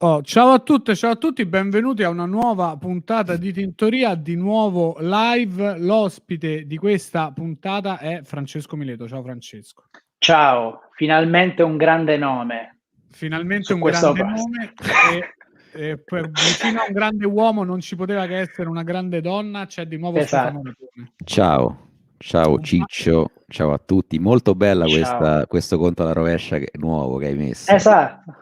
Ciao a tutte, ciao a tutti, benvenuti a una nuova puntata di Tintoria, di nuovo live. L'ospite di questa puntata è Francesco Mileto. Ciao Francesco. Ciao, finalmente un grande nome. Finalmente Su un questo grande posto. nome vicino a un grande uomo non ci poteva che essere una grande donna, c'è di nuovo Stefano Esatto. Rapone. Ciao Ciccio, ciao a tutti. Molto bella Ciao. questo conto alla rovescia nuovo che hai messo. Esatto.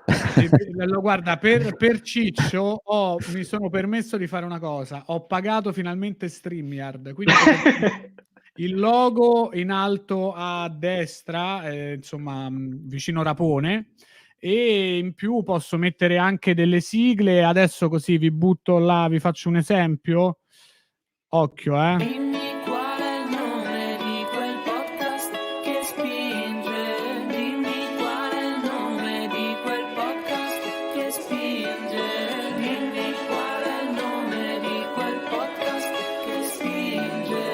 Guarda, per Ciccio mi sono permesso di fare una cosa, ho pagato finalmente StreamYard, quindi il logo in alto a destra, insomma, vicino Rapone, e in più posso mettere anche delle sigle. Adesso così vi butto là, vi faccio un esempio. Occhio, Dimmi qual è il nome di quel podcast che spinge. Dimmi qual è il nome di quel podcast che spinge. Dimmi qual è il nome di quel podcast che spinge.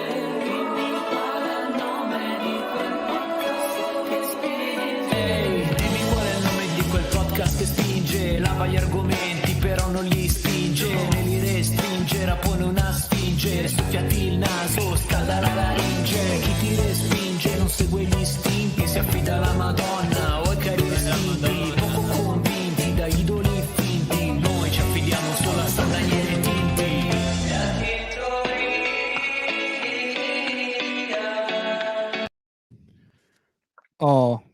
Dimmi qual è il nome di quel podcast che spinge. Dimmi qual è il nome di quel podcast che spinge. Lava gli argomenti però non li spinge, ne li restringe, Rapone una sfinge. Succhiati il naso, scalda la laringe. Chi ti respinge non segue gli istinti, si affida alla Madonna o ai cari istinti. Poco convinti da idoli finti, noi ci affidiamo solo a San Daniele Tinti.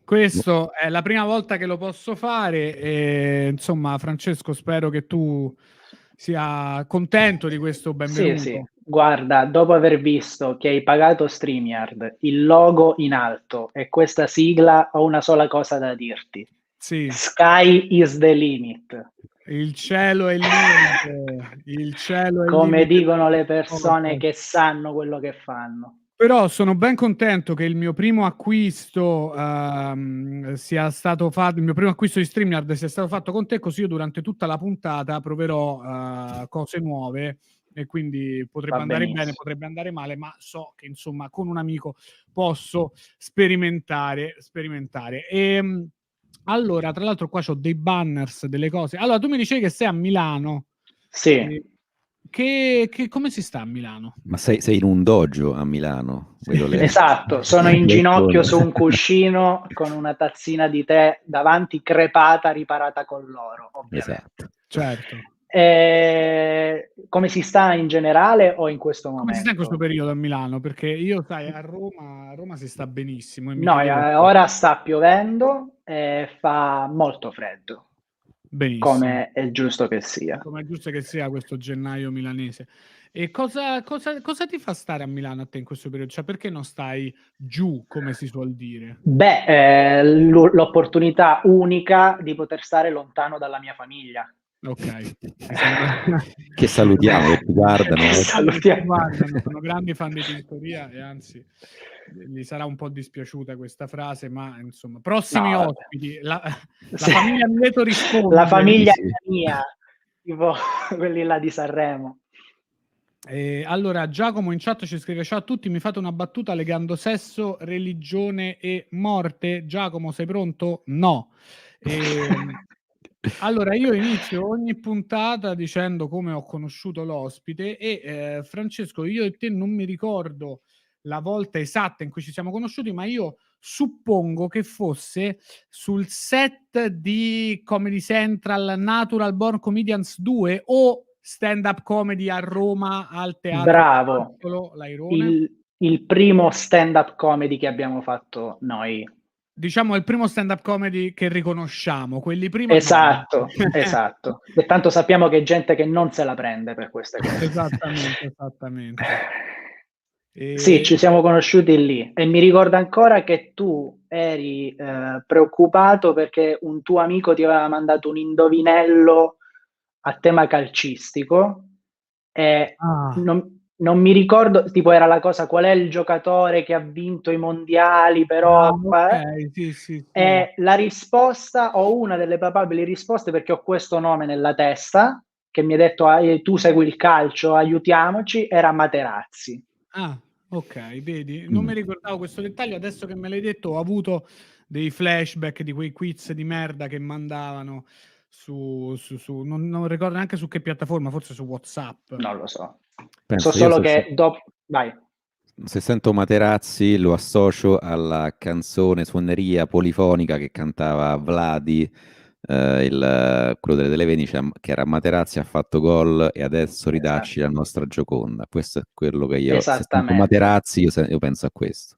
Questo è la prima volta che lo posso fare e, insomma, Francesco, spero che tu sia contento di questo benvenuto. Sì. Guarda, dopo aver visto che hai pagato StreamYard, il logo in alto e questa sigla, ho una sola cosa da dirti. Sì. Sky is the limit. Il cielo è il limite. Il cielo è il Come limite. dicono le persone che sanno quello che fanno. Però sono ben contento che il mio primo acquisto sia stato fatto, il mio primo acquisto di StreamYard sia stato fatto con te, così io durante tutta la puntata proverò cose nuove e quindi potrebbe andare bene, potrebbe andare male, ma so che insomma con un amico posso sperimentare. Allora, tra l'altro qua c'ho dei banners, delle cose. Allora, tu mi dicevi che sei a Milano. Sì. Come si sta a Milano? Ma sei in un dojo a Milano? Esatto, sono in ginocchio su un cuscino con una tazzina di tè davanti, crepata, riparata con l'oro, ovviamente. Esatto. Certo. Come si sta in generale o in questo momento? Come si sta in questo periodo a Milano? Perché io, sai, a Roma si sta benissimo. E No, ora sta piovendo e fa molto freddo. Benissimo. Come è giusto che sia. Come è giusto che sia questo gennaio milanese. E cosa ti fa stare a Milano a te in questo periodo? Cioè, perché non stai giù, come si suol dire? Beh, l'opportunità unica di poter stare lontano dalla mia famiglia. Ok. Che salutiamo, che ti guardano. Sono grandi fan di Tintoria e anzi gli sarà un po' dispiaciuta questa frase, ma insomma, prossimi ospiti, la famiglia Mileto risponde. La famiglia mia, tipo quelli là di Sanremo. Allora, Giacomo in chat ci scrive: ciao a tutti, mi fate una battuta legando sesso, religione e morte? Giacomo, sei pronto? No. Allora, io inizio ogni puntata dicendo come ho conosciuto l'ospite e Francesco, io e te non mi ricordo la volta esatta in cui ci siamo conosciuti, ma io suppongo che fosse sul set di Comedy Central Natural Born Comedians 2 o Stand Up Comedy a Roma al Teatro Bravo, l'Airone. il primo stand up comedy che abbiamo fatto noi. Diciamo il primo stand up comedy che riconosciamo, quelli prima esatto, no. Esatto. E tanto sappiamo che è gente che non se la prende per queste cose. Esattamente. Sì, ci siamo conosciuti lì e mi ricordo ancora che tu eri preoccupato perché un tuo amico ti aveva mandato un indovinello a tema calcistico e non mi ricordo, tipo era la cosa qual è il giocatore che ha vinto i mondiali però sì. E la risposta o una delle probabili risposte, perché ho questo nome nella testa che mi ha detto tu segui il calcio, aiutiamoci, era Materazzi. Ok, vedi, non mi ricordavo questo dettaglio, adesso che me l'hai detto ho avuto dei flashback di quei quiz di merda che mandavano non ricordo neanche su che piattaforma, forse su WhatsApp. Non lo so. Penso, So io solo che dopo... Vai. se sento Materazzi lo associo alla canzone suoneria polifonica che cantava Vladi, quello delle Televeni, che era Materazzi ha fatto gol e adesso ridacci la nostra Gioconda. Questo è quello che io, se sento Esattamente. Materazzi, io penso a questo.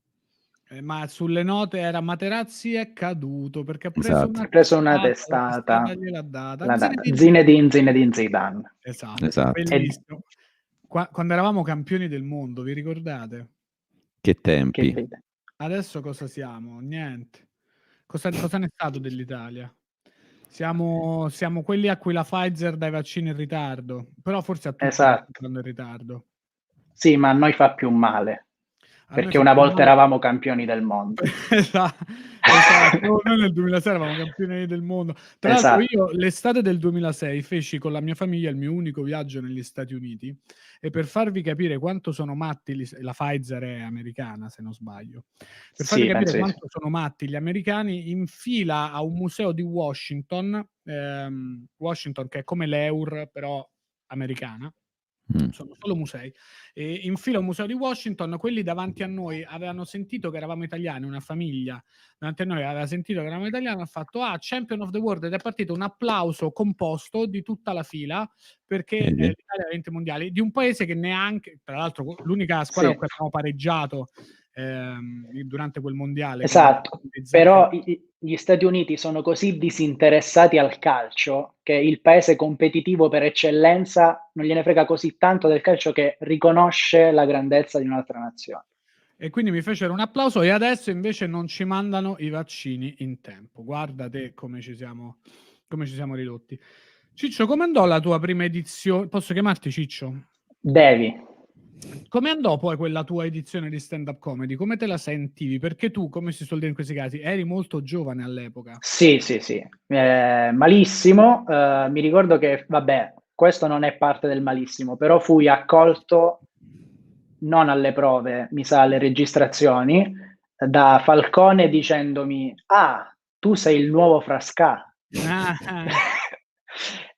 Ma sulle note era Materazzi è caduto perché ha preso Esatto. Ha preso una la testata. testata gliel'ha data. La data. Zinedine Zinedine Zidane. Esatto, Esatto. bellissimo. Quando eravamo campioni del mondo, vi ricordate? Che tempi. Che... Adesso cosa siamo? Niente. Cosa ne è stato dell'Italia? Siamo quelli a cui la Pfizer dà i vaccini in ritardo, però forse a tutti Esatto. danno in ritardo. Sì, ma a noi fa più male. Perché una volta eravamo campioni del mondo. Esatto. Noi nel 2006 eravamo campioni del mondo. Tra l'altro io l'estate del 2006 feci con la mia famiglia il mio unico viaggio negli Stati Uniti, e per farvi capire quanto sono matti, la Pfizer è americana se non sbaglio, per farvi capire quanto sono matti gli americani, in fila a un museo di Washington, che è come l'Eur però americana, sono solo musei, e in fila a un museo di Washington, quelli davanti a noi avevano sentito che eravamo italiani, una famiglia davanti a noi aveva sentito che eravamo italiani, ha fatto Champion of the World, ed è partito un applauso composto di tutta la fila perché l'Italia ha vinto i mondiali di un paese che neanche, tra l'altro l'unica squadra con cui abbiamo pareggiato durante quel mondiale. Esatto, però gli Stati Uniti sono così disinteressati al calcio che il paese competitivo per eccellenza non gliene frega così tanto del calcio che riconosce la grandezza di un'altra nazione. E quindi mi fecero un applauso, e adesso invece non ci mandano i vaccini in tempo. Guarda te come ci siamo ridotti. Ciccio, come andò la tua prima edizione? Posso chiamarti Ciccio? Devi. Come andò poi quella tua edizione di stand-up comedy? Come te la sentivi? Perché tu, come si suol dire in questi casi, eri molto giovane all'epoca. Sì. Malissimo. Mi ricordo che, vabbè, questo non è parte del malissimo, però fui accolto non alle prove, mi sa alle registrazioni, da Falcone dicendomi: tu sei il nuovo Frasca.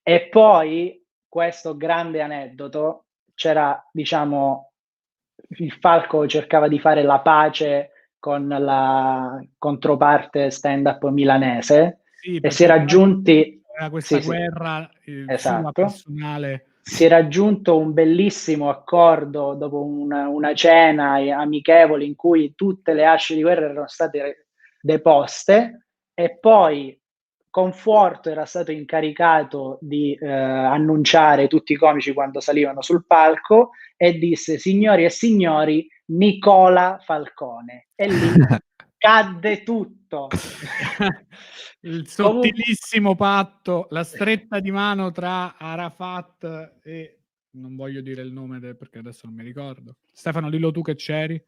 E poi, questo grande aneddoto, c'era, diciamo, il Falco cercava di fare la pace con la controparte stand-up milanese, e si era giunti... Era questa guerra esatto. personale. Si è raggiunto un bellissimo accordo dopo una cena amichevole in cui tutte le asce di guerra erano state deposte, e poi Conforto era stato incaricato di annunciare tutti i comici quando salivano sul palco, e disse: signori e signori, Nicola Falcone. E lì cadde tutto. Il sottilissimo patto, la stretta di mano tra Arafat e non voglio dire il nome perché adesso non mi ricordo. Stefano, dillo tu che c'eri.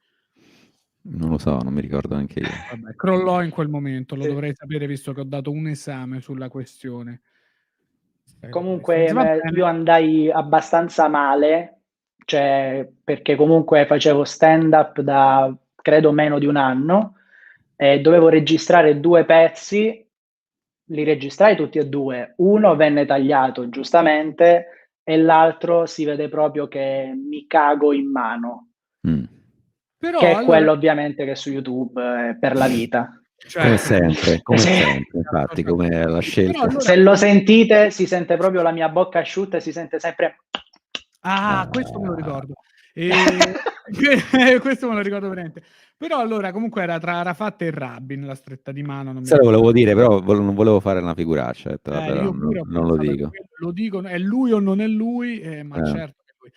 Non lo so, non mi ricordo neanche io. Vabbè, crollò in quel momento, lo dovrei sapere visto che ho dato un esame sulla questione. Comunque io andai abbastanza male, cioè, perché comunque facevo stand-up da credo meno di un anno e dovevo registrare 2 pezzi, li registrai tutti e 2, uno venne tagliato giustamente e l'altro si vede proprio che mi cago in mano. Però, che è quello ovviamente che su YouTube è per la vita. Come sempre, infatti, come la scelta. Allora... Se lo sentite, si sente proprio la mia bocca asciutta e si sente sempre... questo me lo ricordo. Questo me lo ricordo veramente. Però allora comunque era tra Arafat e Rabin la stretta di mano. Non lo volevo dire, però non volevo fare una figuraccia. Io non lo dico. Lo dico, è lui o non è lui, ma certo che è lui.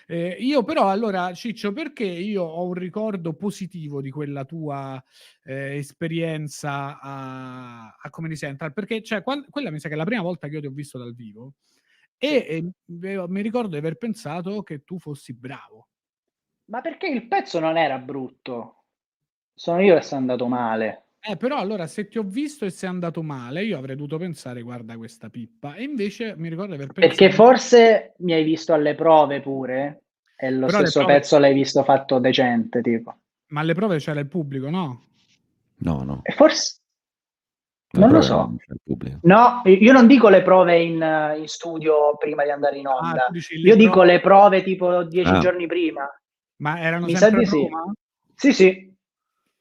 Io però allora Ciccio, perché io ho un ricordo positivo di quella tua esperienza a Comedy Central, perché cioè, quella mi sa che è la prima volta che io ti ho visto dal vivo e mi ricordo di aver pensato che tu fossi bravo. Ma perché il pezzo non era brutto, sono io che sono andato male. Però allora se ti ho visto e sei andato male, io avrei dovuto pensare guarda questa pippa, e invece mi ricordo di aver pensato... Perché forse mi hai visto alle prove pure e lo stesso pezzo l'hai visto fatto decente, tipo. Ma alle prove c'era il pubblico, no? No. E forse... Non lo prove so. non c'è il pubblico. No, io non dico le prove in studio prima di andare in onda. tu dici le Io dico prove- le prove tipo 10 Ah. giorni prima. Ma erano Mi sa sempre di a sì. Roma? Sì, sì.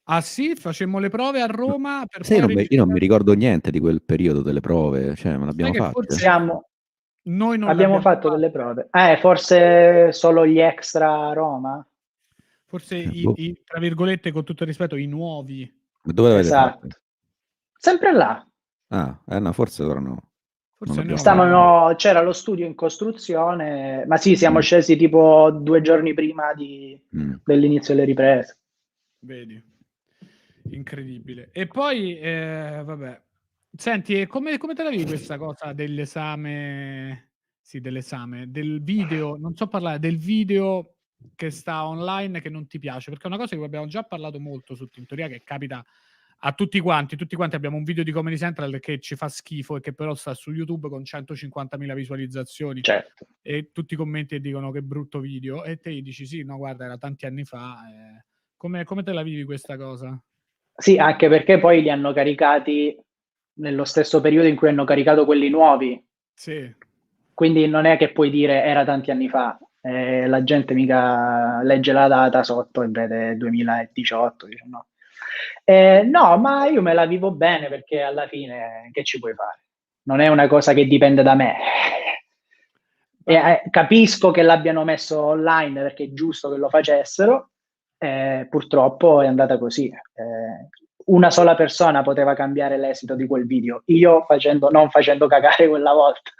Ah sì? Facemmo le prove a Roma per Sai, poi io non mi registrare. ricordo niente di quel periodo delle prove, cioè, ma l'abbiamo che fatte. forse noi non Abbiamo l'abbiamo fatto delle prove. Forse solo gli extra a Roma? Forse Boh. tra virgolette, con tutto il rispetto, i nuovi. Ma dove l'avete Esatto. fatte? Sempre là. Ah, no, forse allora no. Forse Non noi abbiamo fatto. C'era lo studio in costruzione, ma sì, siamo Mm. scesi tipo 2 giorni prima Mm. dell'inizio delle riprese. Vedi, incredibile. E poi, vabbè, senti, e come te la vivi questa cosa dell'esame? Sì, dell'esame, del video, non so parlare del video che sta online che non ti piace, perché è una cosa di cui abbiamo già parlato molto su Tintoria, che capita a tutti quanti abbiamo un video di Comedy Central che ci fa schifo e che però sta su YouTube con 150.000 visualizzazioni Certo. e tutti i commenti e dicono che brutto video e te gli dici sì, no guarda era tanti anni fa. Come te la vivi questa cosa? Sì, anche perché poi li hanno caricati nello stesso periodo in cui hanno caricato quelli nuovi. Sì. Quindi non è che puoi dire era tanti anni fa. La gente mica legge la data sotto e vede 2018, 19. No, ma io me la vivo bene perché alla fine che ci puoi fare? Non è una cosa che dipende da me. Capisco che l'abbiano messo online perché è giusto che lo facessero, purtroppo è andata così. Una sola persona poteva cambiare l'esito di quel video. Io non facendo cagare quella volta,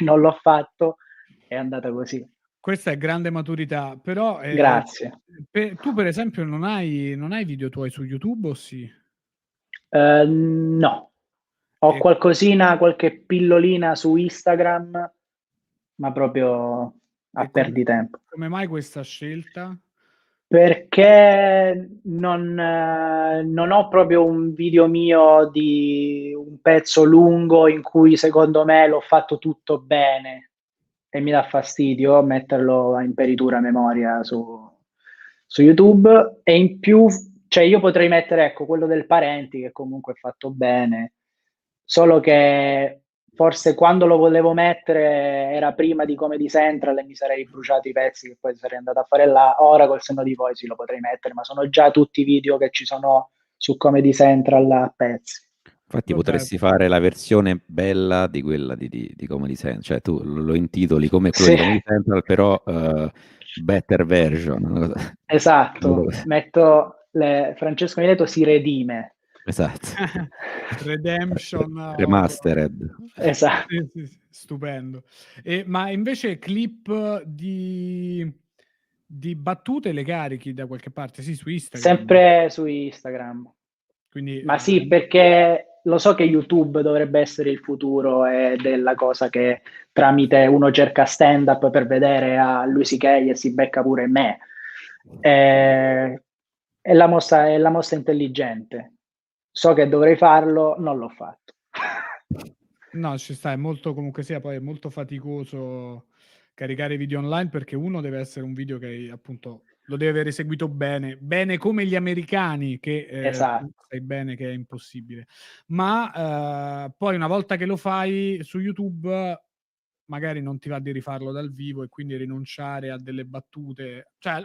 non l'ho fatto, è andata così. Questa è grande maturità, però Grazie. Tu per esempio non hai video tuoi su YouTube o sì? No, ho qualcosina, qualche pillolina su Instagram, ma proprio a perditempo. Come mai questa scelta? Perché non ho proprio un video mio di un pezzo lungo in cui secondo me l'ho fatto tutto bene e mi dà fastidio metterlo in peritura memoria su YouTube, e in più, cioè io potrei mettere, ecco, quello del Parenti che comunque è fatto bene, solo che forse quando lo volevo mettere era prima di Comedy Central e mi sarei bruciato i pezzi che poi sarei andato a fare là. Ora col senno di poi sì, lo potrei mettere, ma sono già tutti i video che ci sono su Comedy Central a pezzi. Infatti Vabbè. potresti fare la versione bella di quella di Comedy Central, cioè tu lo intitoli come quello Sì. di Comedy Central, però better version. Esatto, metto Francesco Mileto si redime. Esatto. Redemption Remastered. Esatto. Sì, stupendo. Ma invece clip di battute le carichi da qualche parte? Sì, su Instagram. Sempre su Instagram. Quindi, ma sì, perché lo so che YouTube dovrebbe essere il futuro ed è la cosa che tramite uno cerca stand-up per vedere a Louis C.K. e si becca pure me. È la mossa intelligente. So che dovrei farlo, non l'ho fatto. No, ci sta, è molto, comunque sia, poi è molto faticoso caricare video online perché uno deve essere un video che appunto lo deve aver eseguito bene come gli americani, che Esatto. sai bene che è impossibile. Ma poi una volta che lo fai su YouTube magari non ti va di rifarlo dal vivo e quindi rinunciare a delle battute, cioè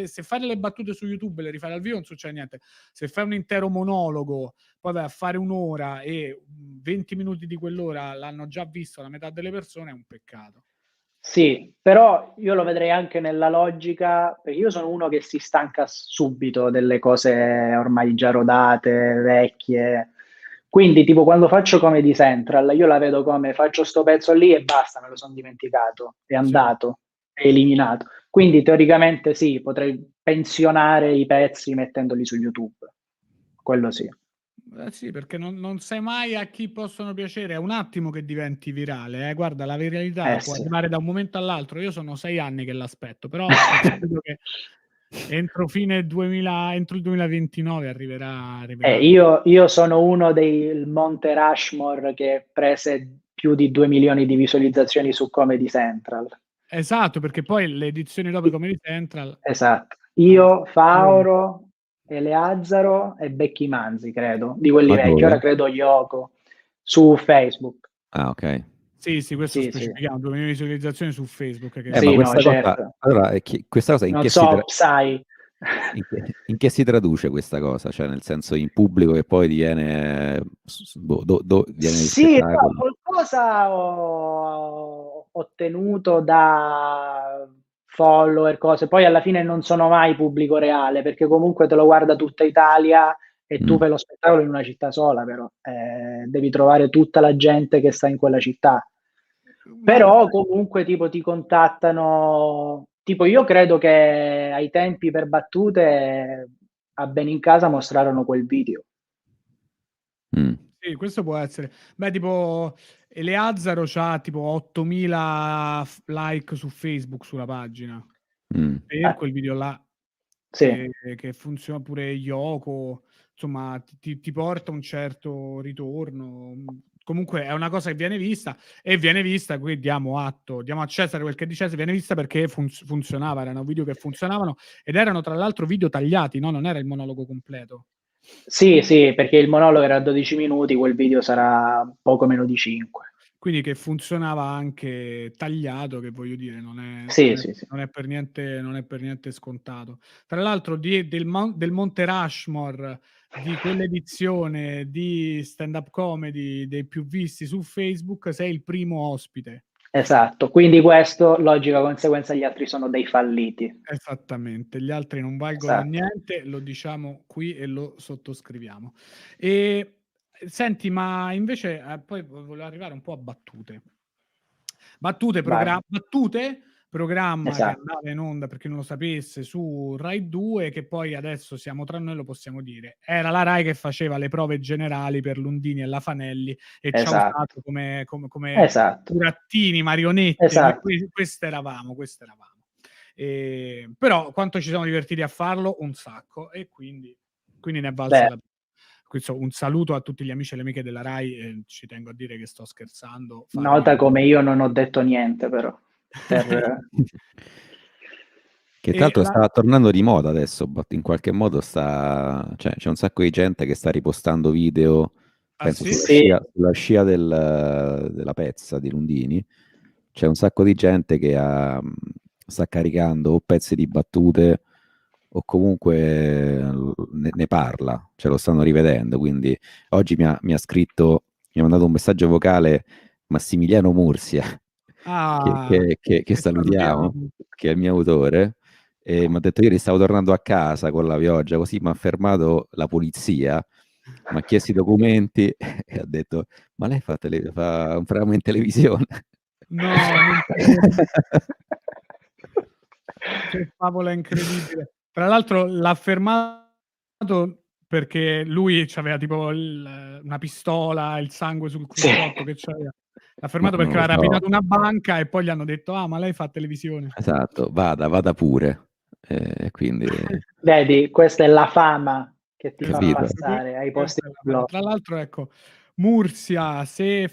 se fai delle battute su YouTube e le rifai dal vivo non succede niente. Se fai un intero monologo, poi vai a fare un'ora e 20 minuti di quell'ora l'hanno già visto la metà delle persone, è un peccato. Sì, però io lo vedrei anche nella logica, perché io sono uno che si stanca subito delle cose ormai già rodate, vecchie. Quindi, tipo, quando faccio Comedy Central, io la vedo come faccio sto pezzo lì e basta, me lo sono dimenticato, è andato, è eliminato. Quindi, teoricamente, sì, potrei pensionare i pezzi mettendoli su YouTube. Quello sì. Sì, perché non sai mai a chi possono piacere, è un attimo che diventi virale. Guarda, la viralità può sì. arrivare da un momento all'altro. Io sono 6 anni che l'aspetto, però credo che entro il 2029 arriverà. Io sono uno del Monte Rushmore che prese più di 2 milioni di visualizzazioni su Comedy Central. Esatto, perché poi le edizioni dopo Comedy Central. Esatto. Io, Fauro, Eleazzaro e Becky Manzi, credo, di quelli Ma vecchi. dove? Ora credo Yoko su Facebook. Ah, ok. Sì, questo Sì, sì. specifichiamo, 2000 visualizzazioni su Facebook. Che Ma Sì, no, questa cosa, certo. allora, questa cosa in Non che so, sai. in che si traduce questa cosa? Cioè, nel senso, in pubblico che poi diviene, viene di Sì, no, spettacolo? qualcosa ho ottenuto da follower, cose. Poi alla fine non sono mai pubblico reale, perché comunque te lo guarda tutta Italia e tu Mm. fai lo spettacolo in una città sola, però devi trovare tutta la gente che sta in quella città. Però comunque tipo ti contattano, tipo io credo che ai tempi per battute a Bene in Casa mostrarono quel video. Mm. Sì, questo può essere. Beh, tipo Eleazzaro c'ha tipo 8000 like su Facebook sulla pagina Mm. per quel video là. Sì. Che funziona pure Yoko, insomma, ti porta un certo ritorno. Comunque è una cosa che viene vista, qui diamo a Cesare quel che è di Cesare, viene vista perché funzionava, erano video che funzionavano ed erano tra l'altro video tagliati, no? Non era il monologo completo. Sì, perché il monologo era 12 minuti, quel video sarà poco meno di 5. Quindi che funzionava anche tagliato, che voglio dire, non Sì. è per niente scontato. Tra l'altro del Monte Rushmore, di quell'edizione di stand-up comedy dei più visti su Facebook, sei il primo ospite. Esatto, quindi questo, logica conseguenza, gli altri sono dei falliti. Esattamente, gli altri non valgono Esatto. niente, lo diciamo qui e lo sottoscriviamo. E senti, ma invece poi volevo arrivare un po' a Battute. Battute, Vai. programma che Esatto. andava in onda, per chi non lo sapesse, su Rai 2, che poi adesso siamo tra noi, lo possiamo dire. Era la Rai che faceva le prove generali per Lundini e la Fanelli e ci ha Esatto. usato come Esatto. burattini, marionette. Esatto. Queste eravamo. Però quanto ci siamo divertiti a farlo? Un sacco. E quindi ne è valsa la pena. Un saluto a tutti gli amici e le amiche della Rai, ci tengo a dire che sto scherzando. Nota come io non ho detto niente, però. Che tra l'altro sta tornando di moda adesso, in qualche modo cioè, c'è un sacco di gente che sta ripostando video, penso sì? sulla scia della pezza di Lundini, c'è un sacco di gente che sta caricando o pezzi di battute o comunque ne parla, cioè lo stanno rivedendo, quindi oggi mi ha scritto, mi ha mandato un messaggio vocale Massimiliano Mursia, che salutiamo, che è il mio autore, e mi ha detto ieri stavo tornando a casa con la pioggia, così mi ha fermato la polizia, mi ha chiesto i documenti e ha detto ma lei fa un programma in televisione? No, che favola incredibile. Tra l'altro l'ha fermato perché lui c'aveva tipo una pistola, il sangue sul cruscotto che c'aveva. L'ha fermato perché aveva rapinato una banca e poi gli hanno detto ma lei fa televisione. Esatto, vada pure. Quindi vedi, questa è la fama che ti Capito. fa passare ai posti di blog. Tra l'altro, ecco, Mursia, se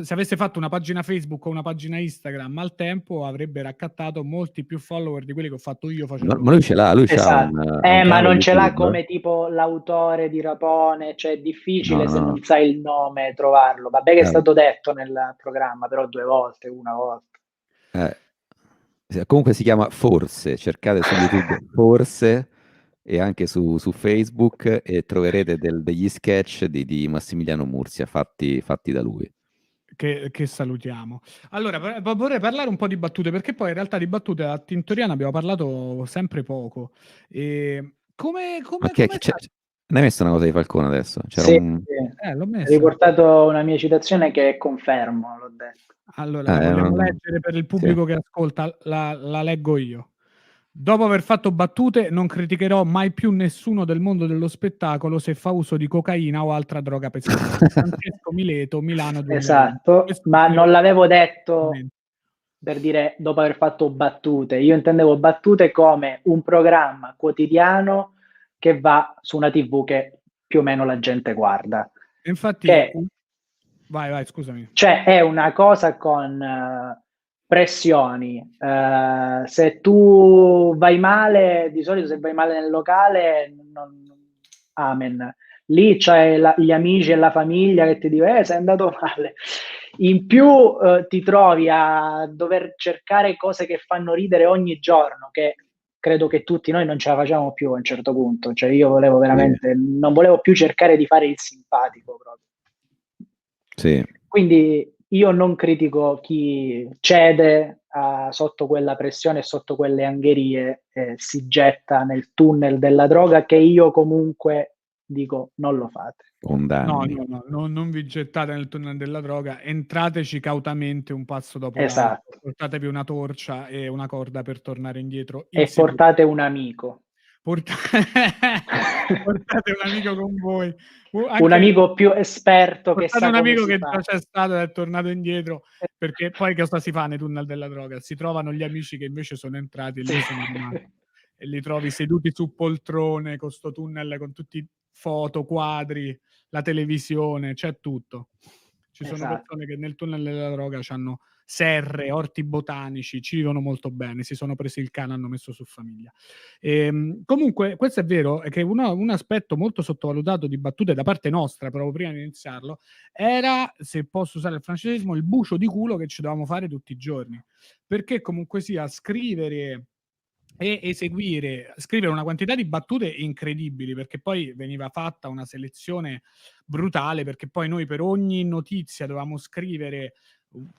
avesse fatto una pagina Facebook o una pagina Instagram al tempo, avrebbe raccattato molti più follower di quelli che ho fatto io facendo. Ma lui ce l'ha, lui Esatto. c'ha Ma non YouTube. ce l'ha come tipo l'autore di Rapone, cioè è difficile se non sai il nome trovarlo. Vabbè che è stato detto nel programma, però 2 volte, una volta. Comunque si chiama Forse, cercate su YouTube Forse e anche su Facebook e troverete degli sketch di Massimiliano Mursia fatti da lui. Che salutiamo. Allora, vorrei parlare un po' di battute, perché poi in realtà di battute a Tintoriana abbiamo parlato sempre poco. Come ne hai messo una cosa di Falcone adesso? Sì. L'ho messa. Ho riportato una mia citazione che confermo, l'ho detto. Allora, la vogliamo leggere per il pubblico che ascolta? La leggo io. Dopo aver fatto battute, non criticherò mai più nessuno del mondo dello spettacolo se fa uso di cocaina o altra droga pesante. Francesco Mileto, Milano 2020. Esatto, ma non l'avevo detto per dire dopo aver fatto battute. Io intendevo battute come un programma quotidiano che va su una TV che più o meno la gente guarda. Infatti, vai, scusami. Cioè è una cosa con pressioni. Se tu vai male, di solito se vai male nel locale, amen. Lì c'hai gli amici e la famiglia che ti dicono sei andato male. In più ti trovi a dover cercare cose che fanno ridere ogni giorno, che credo che tutti noi non ce la facciamo più a un certo punto. Cioè io volevo veramente, non volevo più cercare di fare il simpatico proprio. Sì. Quindi io non critico chi cede sotto quella pressione e sotto quelle angherie e si getta nel tunnel della droga, che io comunque dico non lo fate. Condanni. No, non vi gettate nel tunnel della droga, entrateci cautamente un passo dopo Esatto. l'altro, portatevi una torcia e una corda per tornare indietro. E portate un amico. Portate un amico con voi. Un amico più esperto che sa un amico come che si fa. già c'è stato ed è tornato indietro, perché poi cosa si fa nei tunnel della droga? Si trovano gli amici che invece sono entrati e lì sono rimasti. E li trovi seduti su poltrone con sto tunnel con tutti foto, quadri, la televisione, c'è tutto. Ci sono persone che nel tunnel della droga hanno serre, orti botanici, ci vivono molto bene, si sono presi il cane, hanno messo su famiglia. Comunque, questo è vero, è che un aspetto molto sottovalutato di battute da parte nostra, proprio prima di iniziarlo, era, se posso usare il francesismo, il bucio di culo che ci dovevamo fare tutti i giorni. Perché comunque sia scrivere e scrivere una quantità di battute incredibili, perché poi veniva fatta una selezione brutale, perché poi noi per ogni notizia dovevamo scrivere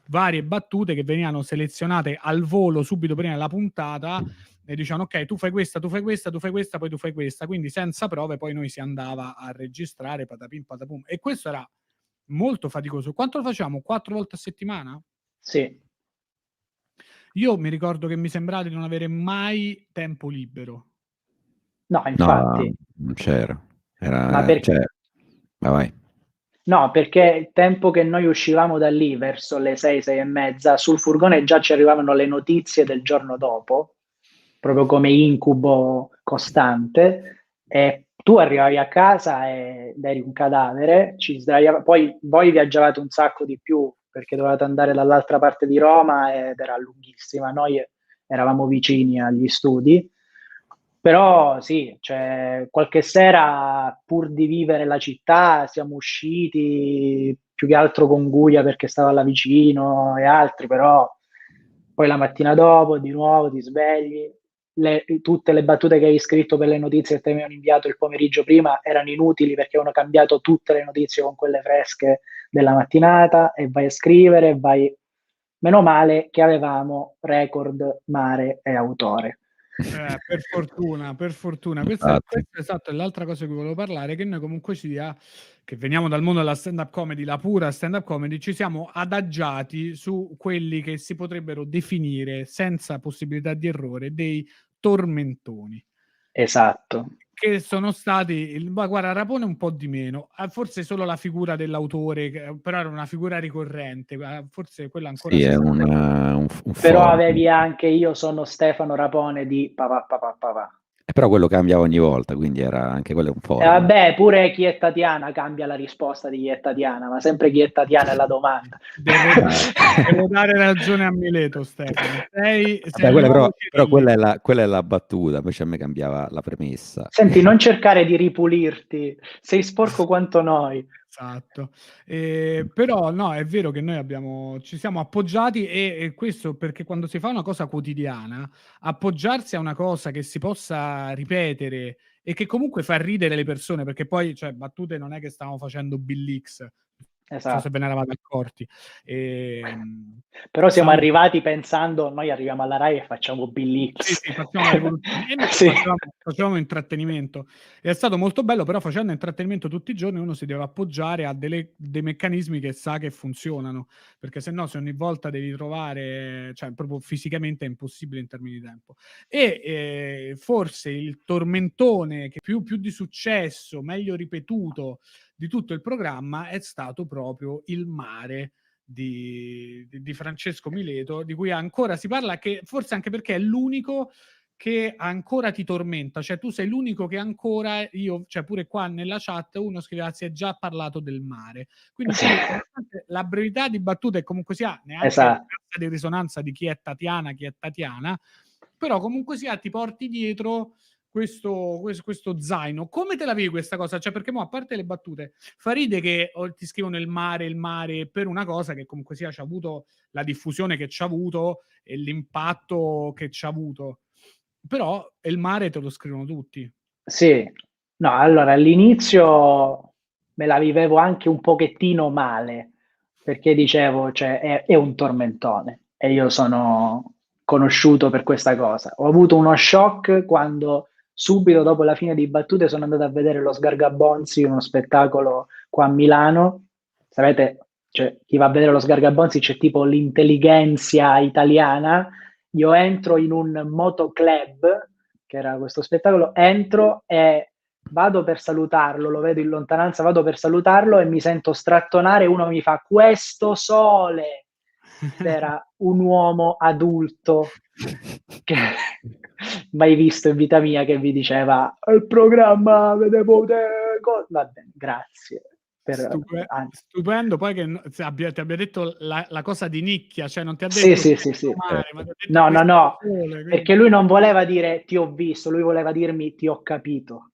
varie battute che venivano selezionate al volo subito prima della puntata e dicevano ok, tu fai questa, tu fai questa, tu fai questa, poi tu fai questa, quindi senza prove poi noi si andava a registrare patapim patapum, e questo era molto faticoso. Quanto lo facciamo? 4 volte a settimana? Sì. Io mi ricordo che mi sembrava di non avere mai tempo libero. No, infatti. No, non c'era. Ma perché? Ma vai. No, perché il tempo che noi uscivamo da lì verso le 6, 6 e mezza, sul furgone già ci arrivavano le notizie del giorno dopo, proprio come incubo costante, e tu arrivavi a casa ed eri un cadavere, poi voi viaggiavate un sacco di più, perché dovevate andare dall'altra parte di Roma ed era lunghissima, noi eravamo vicini agli studi, però sì, cioè, qualche sera pur di vivere la città siamo usciti più che altro con Guia perché stava là vicino e altri, però poi la mattina dopo di nuovo ti svegli, tutte le battute che avevi scritto per le notizie che ti avevano inviato il pomeriggio prima erano inutili perché avevano cambiato tutte le notizie con quelle fresche della mattinata e vai a scrivere, meno male che avevamo record, mare e autore. Per fortuna. Questa è esatto, è l'altra cosa di cui volevo parlare, che noi comunque sia, che veniamo dal mondo della stand-up comedy, la pura stand-up comedy, ci siamo adagiati su quelli che si potrebbero definire, senza possibilità di errore, dei tormentoni. Esatto. Che sono stati, guarda, Rapone un po' di meno, forse solo la figura dell'autore, però era una figura ricorrente, forse quella ancora... Sì, è un però avevi anche Io sono Stefano Rapone di papà. Però quello cambiava ogni volta, quindi era anche quello un po'. Vabbè, pure Chi è Tatiana cambia la risposta di Chi è Tatiana, ma sempre Chi è Tatiana è la domanda. Devo dare ragione a Mileto, Stefano. Però quella è la battuta, invece a me cambiava la premessa. Senti, non cercare di ripulirti, sei sporco quanto noi. Esatto, però no, è vero che noi ci siamo appoggiati e questo perché quando si fa una cosa quotidiana, appoggiarsi a una cosa che si possa ripetere e che comunque fa ridere le persone, perché poi, cioè, battute non è che stavamo facendo Bill X, esatto. se ve ne eravate accorti. Però siamo arrivati pensando, noi arriviamo alla Rai e facciamo Bill X. Sì, facciamo la rivoluzione. E noi facevamo intrattenimento. E è stato molto bello, però facendo intrattenimento tutti i giorni uno si deve appoggiare a dei meccanismi che sa che funzionano, perché se no, se ogni volta devi trovare, cioè proprio fisicamente è impossibile in termini di tempo. E forse il tormentone che più di successo, meglio ripetuto di tutto il programma è stato proprio il mare di Francesco Mileto, di cui ancora si parla, che forse anche perché è l'unico che ancora ti tormenta, cioè tu sei l'unico che ancora, cioè pure qua nella chat uno scriveva si è già parlato del mare, quindi la brevità di battute comunque sia neanche di risonanza di chi è Tatiana, però comunque sia ti porti dietro questo zaino. Come te la vivi questa cosa? Cioè, perché mo, a parte le battute, fa ride che ti scrivono il mare per una cosa che comunque sia c'ha avuto la diffusione che c'ha avuto e l'impatto che c'ha avuto. Però il mare te lo scrivono tutti. Sì, no, allora all'inizio me la vivevo anche un pochettino male, perché dicevo, cioè, è un tormentone e io sono conosciuto per questa cosa. Ho avuto uno shock quando subito dopo la fine di battute sono andato a vedere lo Sgargabonzi, uno spettacolo qua a Milano. Sapete, cioè, chi va a vedere lo Sgargabonzi c'è tipo l'intelligenza italiana. Io entro in un motoclub, che era questo spettacolo, entro e vado per salutarlo, lo vedo in lontananza, vado per salutarlo e mi sento strattonare, uno mi fa "questo sole". Era un uomo adulto che mai visto in vita mia, che vi diceva il programma vedevo te. Va bene, grazie stupendo. Poi che ti abbia detto la cosa di nicchia, cioè non ti ha sì, detto sì. mare, ma ti ha detto No, sole, quindi... perché lui non voleva dire ti ho visto, lui voleva dirmi ti ho capito.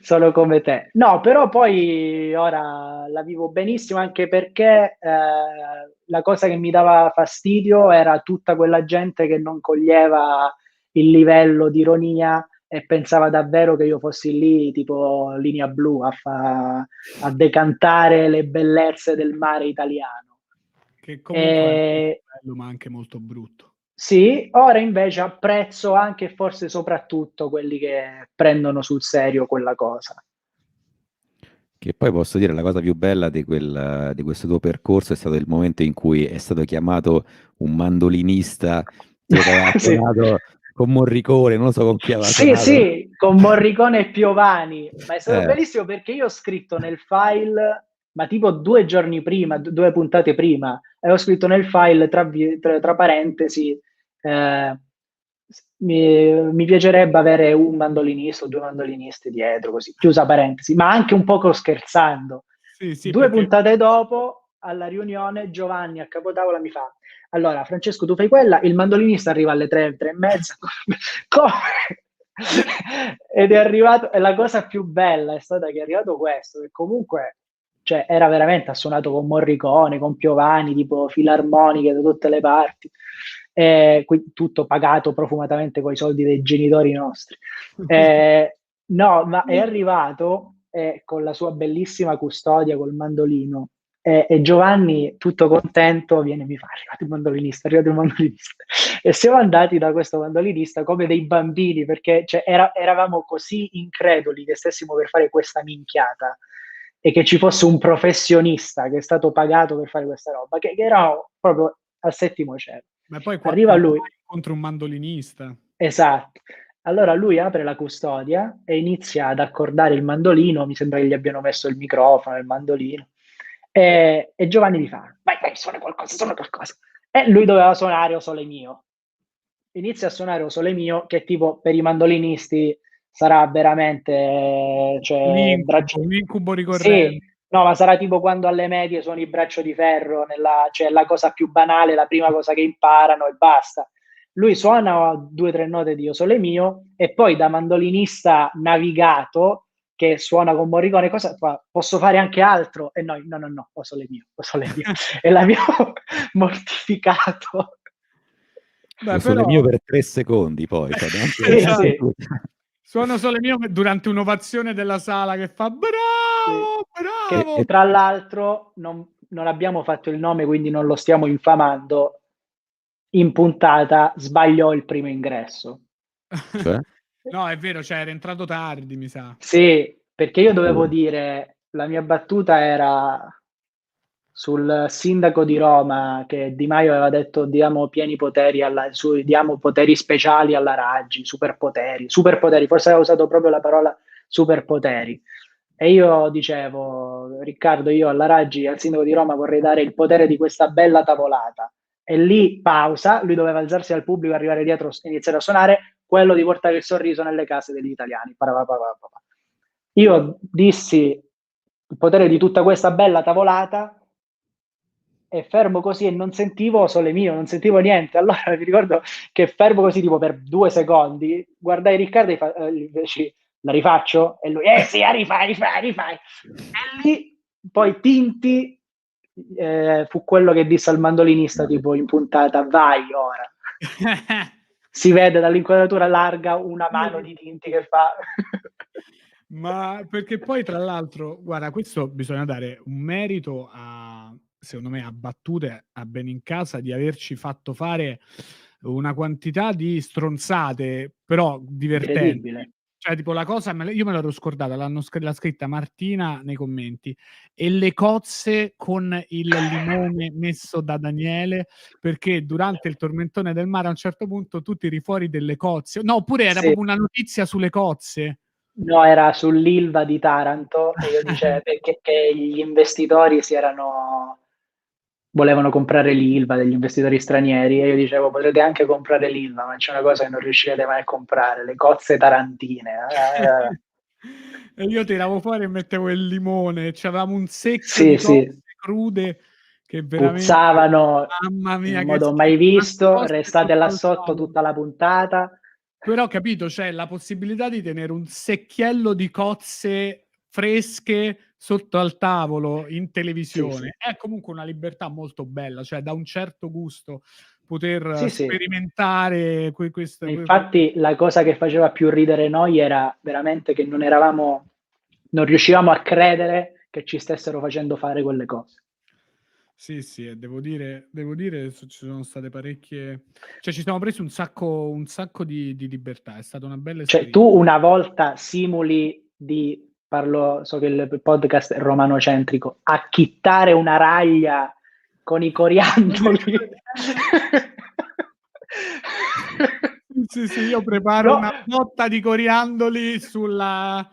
Sono come te. No, però poi ora la vivo benissimo, anche perché la cosa che mi dava fastidio era tutta quella gente che non coglieva il livello di ironia e pensava davvero che io fossi lì tipo Linea Blu a decantare le bellezze del mare italiano. Che comunque è bello ma anche molto brutto. Sì, ora invece apprezzo anche e forse soprattutto quelli che prendono sul serio quella cosa. Che poi posso dire la cosa più bella di questo tuo percorso è stato il momento in cui è stato chiamato un mandolinista che aveva Sì. suonato con Morricone, non lo so con chi aveva suonato. Sì, con Morricone e Piovani, ma è stato bellissimo perché io ho scritto nel file, ma tipo 2 giorni prima, 2 puntate prima, avevo scritto nel file tra parentesi, mi piacerebbe avere un mandolinista o 2 mandolinisti dietro, così, chiusa parentesi, ma anche un poco scherzando. Sì, 2 perché... puntate dopo, alla riunione, Giovanni a capotavola mi fa: allora, Francesco, tu fai quella, il mandolinista arriva alle 3, 3 e mezza. Come? Ed è arrivato, e la cosa più bella è stata che è arrivato questo, che comunque, cioè, era veramente, ha suonato con Morricone, con Piovani, tipo filarmoniche da tutte le parti, tutto pagato profumatamente con i soldi dei genitori nostri. No, ma è arrivato con la sua bellissima custodia col mandolino. E Giovanni, tutto contento, viene e mi fa: arrivato il mandolinista. E siamo andati da questo mandolinista come dei bambini, perché cioè, eravamo così increduli che stessimo per fare questa minchiata e che ci fosse un professionista che è stato pagato per fare questa roba, che eravamo proprio al settimo cielo. Ma poi Arriva lui contro un mandolinista. Esatto. Allora lui apre la custodia e inizia ad accordare il mandolino, mi sembra che gli abbiano messo il microfono, il mandolino, e Giovanni gli fa: vai, suona qualcosa. E lui doveva suonare O Sole Mio. Inizia a suonare O Sole Mio, che tipo per i mandolinisti sarà veramente, cioè, un incubo ricorrente. Sì, no, ma sarà tipo quando alle medie suoni il braccio di ferro, cioè la cosa più banale, la prima cosa che imparano e basta. Lui suona 2 o 3 note di O Sole Mio e poi da mandolinista navigato che suona con Morricone, cosa fa? Posso fare anche altro? E no, O Sole Mio. E l'abbiamo mortificato. Beh, Sole Mio per 3 secondi poi. Sì. Suono Sole Mio durante un'ovazione della sala che fa bravo. Che tra l'altro non abbiamo fatto il nome, quindi non lo stiamo infamando. In puntata sbagliò il primo ingresso. Cioè? No, è vero, cioè era entrato tardi, mi sa. Sì, perché io dovevo dire, la mia battuta era sul sindaco di Roma, che Di Maio aveva detto diamo pieni poteri diamo poteri speciali alla Raggi, superpoteri, forse aveva usato proprio la parola superpoteri. E io dicevo: Riccardo, io alla Raggi, al sindaco di Roma, vorrei dare il potere di questa bella tavolata. E lì pausa, lui doveva alzarsi al pubblico, arrivare dietro e iniziare a suonare, quello di portare il sorriso nelle case degli italiani. Io dissi il potere di tutta questa bella tavolata e fermo così e non sentivo sole mio, non sentivo niente. Allora mi ricordo che fermo così tipo per 2 secondi, guardai Riccardo e gli feci, la rifaccio? E lui, sì, rifai. E lì poi Tinti fu quello che disse al mandolinista tipo in puntata, vai ora. Si vede dall'inquadratura larga una mano di Tinti che fa... Ma perché poi tra l'altro, guarda, questo bisogna dare un merito secondo me, a Battute, a Benincasa, di averci fatto fare una quantità di stronzate, però divertenti. Incredibile. Cioè, tipo la cosa, io me l'ero scordata, l'ha scritta Martina nei commenti, e le cozze con il limone messo da Daniele, perché durante il tormentone del mare a un certo punto tu tiri fuori delle cozze. No, oppure era Sì. proprio una notizia sulle cozze. No, era sull'Ilva di Taranto e io dicevo perché che gli investitori volevano comprare l'Ilva, degli investitori stranieri, e io dicevo potrete anche comprare l'Ilva, ma c'è una cosa che non riuscirete mai a comprare, le cozze tarantine. E io tiravo fuori e mettevo il limone, c'avevamo un secchio Sì, di sì. cozze crude che veramente, Puzzavano mamma mia, in che modo mai schifo, visto, quante cose restate là al sotto tavolo. tutta la puntata. Però capito, c'è la possibilità di tenere un secchiello di cozze fresche sotto al tavolo in televisione. Sì. È comunque una libertà molto bella, cioè da un certo gusto poter Sì. sperimentare queste. Infatti la cosa che faceva più ridere noi era veramente che non riuscivamo a credere che ci stessero facendo fare quelle cose. Sì, e devo dire, ci sono state parecchie, cioè ci siamo presi un sacco di libertà, è stata una bella Cioè esperienza. tu una volta simuli so che il podcast è romanocentrico, acchittare una raglia con i coriandoli. Sì, io preparo No. una botta di coriandoli sulla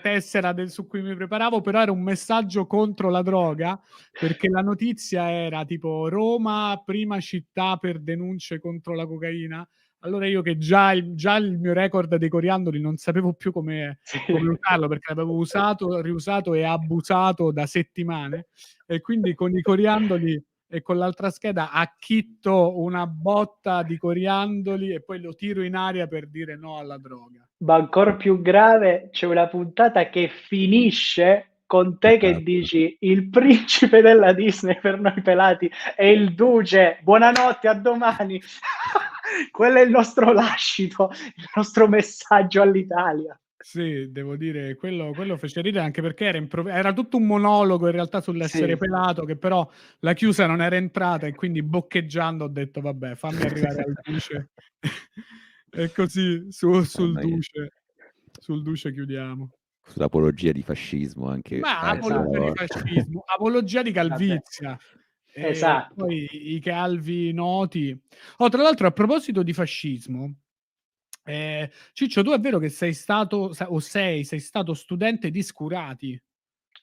tessera su cui mi preparavo, però era un messaggio contro la droga, perché la notizia era tipo Roma, prima città per denunce contro la cocaina. Allora io che già il mio record dei coriandoli non sapevo più come usarlo, perché l'avevo usato, riusato e abusato da settimane, e quindi con i coriandoli e con l'altra scheda acchitto una botta di coriandoli e poi lo tiro in aria per dire no alla droga. Ma ancora più grave, c'è una puntata che finisce con te che dici il principe della Disney per noi pelati è il duce, buonanotte, a domani. Quello è il nostro lascito, il nostro messaggio all'Italia. Sì, devo dire, quello fece ridere anche perché era tutto un monologo in realtà sull'essere pelato, che però la chiusa non era entrata e quindi boccheggiando ho detto vabbè, fammi arrivare al duce. E così sul duce chiudiamo. Sull'apologia di fascismo anche. Ma apologia di fascismo, apologia di calvizia. Esatto. Poi i calvi noti. Tra l'altro a proposito di fascismo, Ciccio, tu è vero che sei stato studente di Scurati?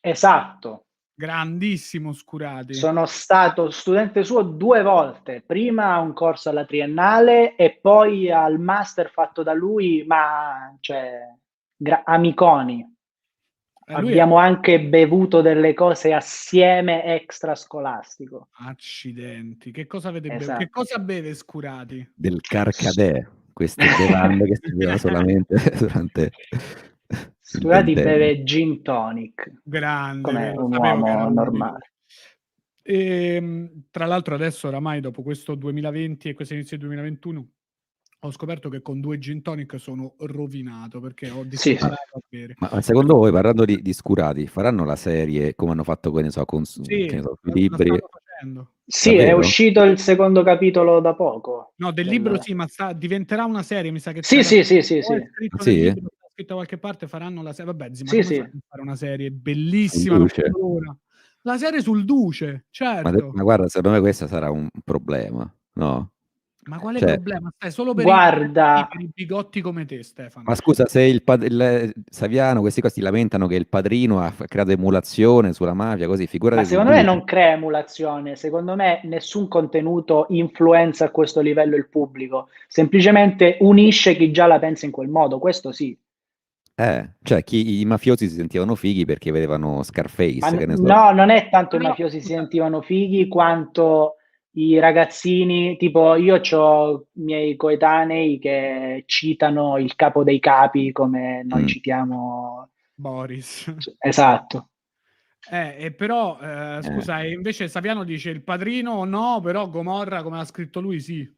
Esatto. Grandissimo Scurati. Sono stato studente suo 2 volte, prima a un corso alla triennale e poi al master fatto da lui, ma cioè amiconi. Abbiamo anche bevuto delle cose assieme extrascolastico. Accidenti, che cosa avete Esatto. Che cosa beve Scurati? Del Carcadè, queste bevande che si beveva solamente durante Scurati beve gin tonic. Grande, come un sapevo che era uomo lui. normale. Tra l'altro adesso oramai dopo questo 2020 e questo inizio 2021 ho scoperto che con 2 gin tonic sono rovinato perché ho disparato a bere. Ma secondo voi, parlando di Scurati, faranno la serie come hanno fatto con sui libri? Sì, Davvero? è uscito il secondo capitolo da poco. No, del libro sì, ma diventerà una serie, mi sa che sì. è scritto nel libro, è scritto da qualche parte, faranno la serie. Vabbè, ma come fanno a fare una serie bellissima? La serie sul Duce, certo. Ma guarda, secondo me questo sarà un problema, no? Ma quale problema? Stai solo per i bigotti come te, Stefano. Ma scusa, se il Saviano, questi qua si lamentano che il padrino ha creato emulazione sulla mafia, così figurati. Ma secondo me non crea emulazione, secondo me nessun contenuto influenza a questo livello il pubblico, semplicemente unisce chi già la pensa in quel modo, questo sì. Cioè i mafiosi si sentivano fighi perché vedevano Scarface, Ma che ne so. no, non è tanto i Però, mafiosi si scusa, sentivano fighi quanto i ragazzini, tipo io ho miei coetanei che citano il capo dei capi come noi Mm. citiamo. Boris. Esatto, E però, Eh. scusa, e invece Saviano dice il padrino no, però Gomorra, come ha scritto lui, sì. Però,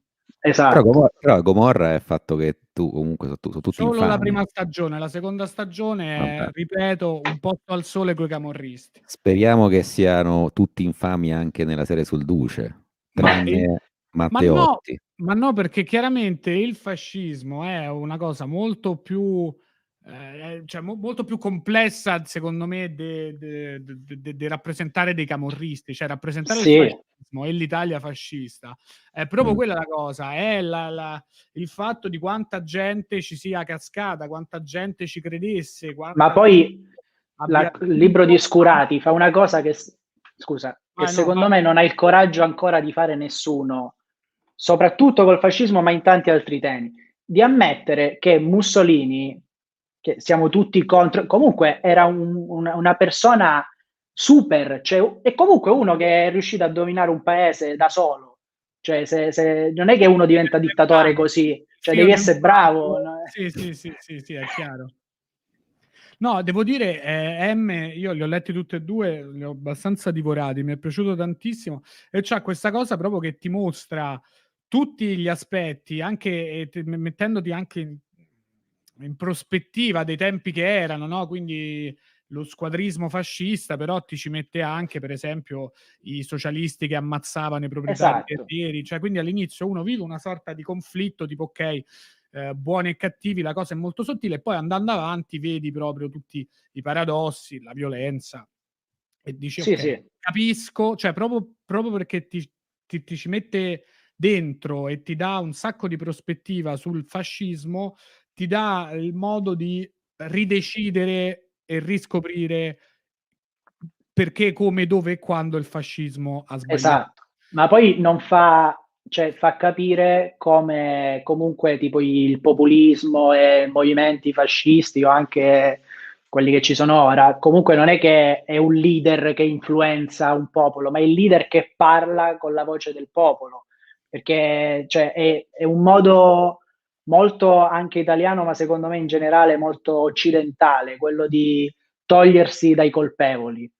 esatto. però Gomorra è il fatto che tu comunque sono tutti Solo la infami. prima stagione, la seconda stagione Vabbè. è, ripeto, un posto al sole coi camorristi. Speriamo che siano tutti infami anche nella serie sul Duce, Ma, il- tranne ma no, Matteotti. ma no, perché chiaramente il fascismo è una cosa molto più, cioè molto più complessa, secondo me, di rappresentare dei camorristi, cioè rappresentare il Sì, fascismo e l'Italia fascista. È proprio Mm. quella la cosa, è il fatto di quanta gente ci sia cascata, quanta gente ci credesse, ma quanta gente poi abbia il libro di vinto. Scurati fa una cosa scusa, che Ah, no, secondo vai. me non ha il coraggio ancora di fare nessuno, soprattutto col fascismo, ma in tanti altri temi, di ammettere che Mussolini, che siamo tutti contro, comunque era una persona super, cioè, è comunque uno che è riuscito a dominare un paese da solo. Cioè, non è che uno diventa dittatore così, cioè Sì, ho devi essere bravo. denunciato. No? Sì, sì, sì, sì, sì, è chiaro. No, devo dire, M, io li ho letti tutti e due, li ho abbastanza divorati, mi è piaciuto tantissimo e c'ha questa cosa proprio che ti mostra tutti gli aspetti, anche mettendoti anche in prospettiva dei tempi che erano, no? Quindi lo squadrismo fascista, però ti ci mette anche, per esempio, i socialisti che ammazzavano i proprietari Esatto. terrieri, cioè quindi all'inizio uno vive una sorta di conflitto, tipo ok, buoni e cattivi, la cosa è molto sottile, e poi andando avanti vedi proprio tutti i paradossi, la violenza, e dici Sì, ok, sì, capisco, cioè proprio perché ti ci mette dentro e ti dà un sacco di prospettiva sul fascismo, ti dà il modo di ridecidere e riscoprire perché, come, dove e quando il fascismo ha sbagliato. esatto. Ma poi non fa, cioè, fa capire come comunque tipo il populismo e movimenti fascisti o anche quelli che ci sono ora, comunque non è che è un leader che influenza un popolo, ma è il leader che parla con la voce del popolo, perché cioè, è un modo molto anche italiano, ma secondo me in generale molto occidentale, quello di togliersi dai colpevoli.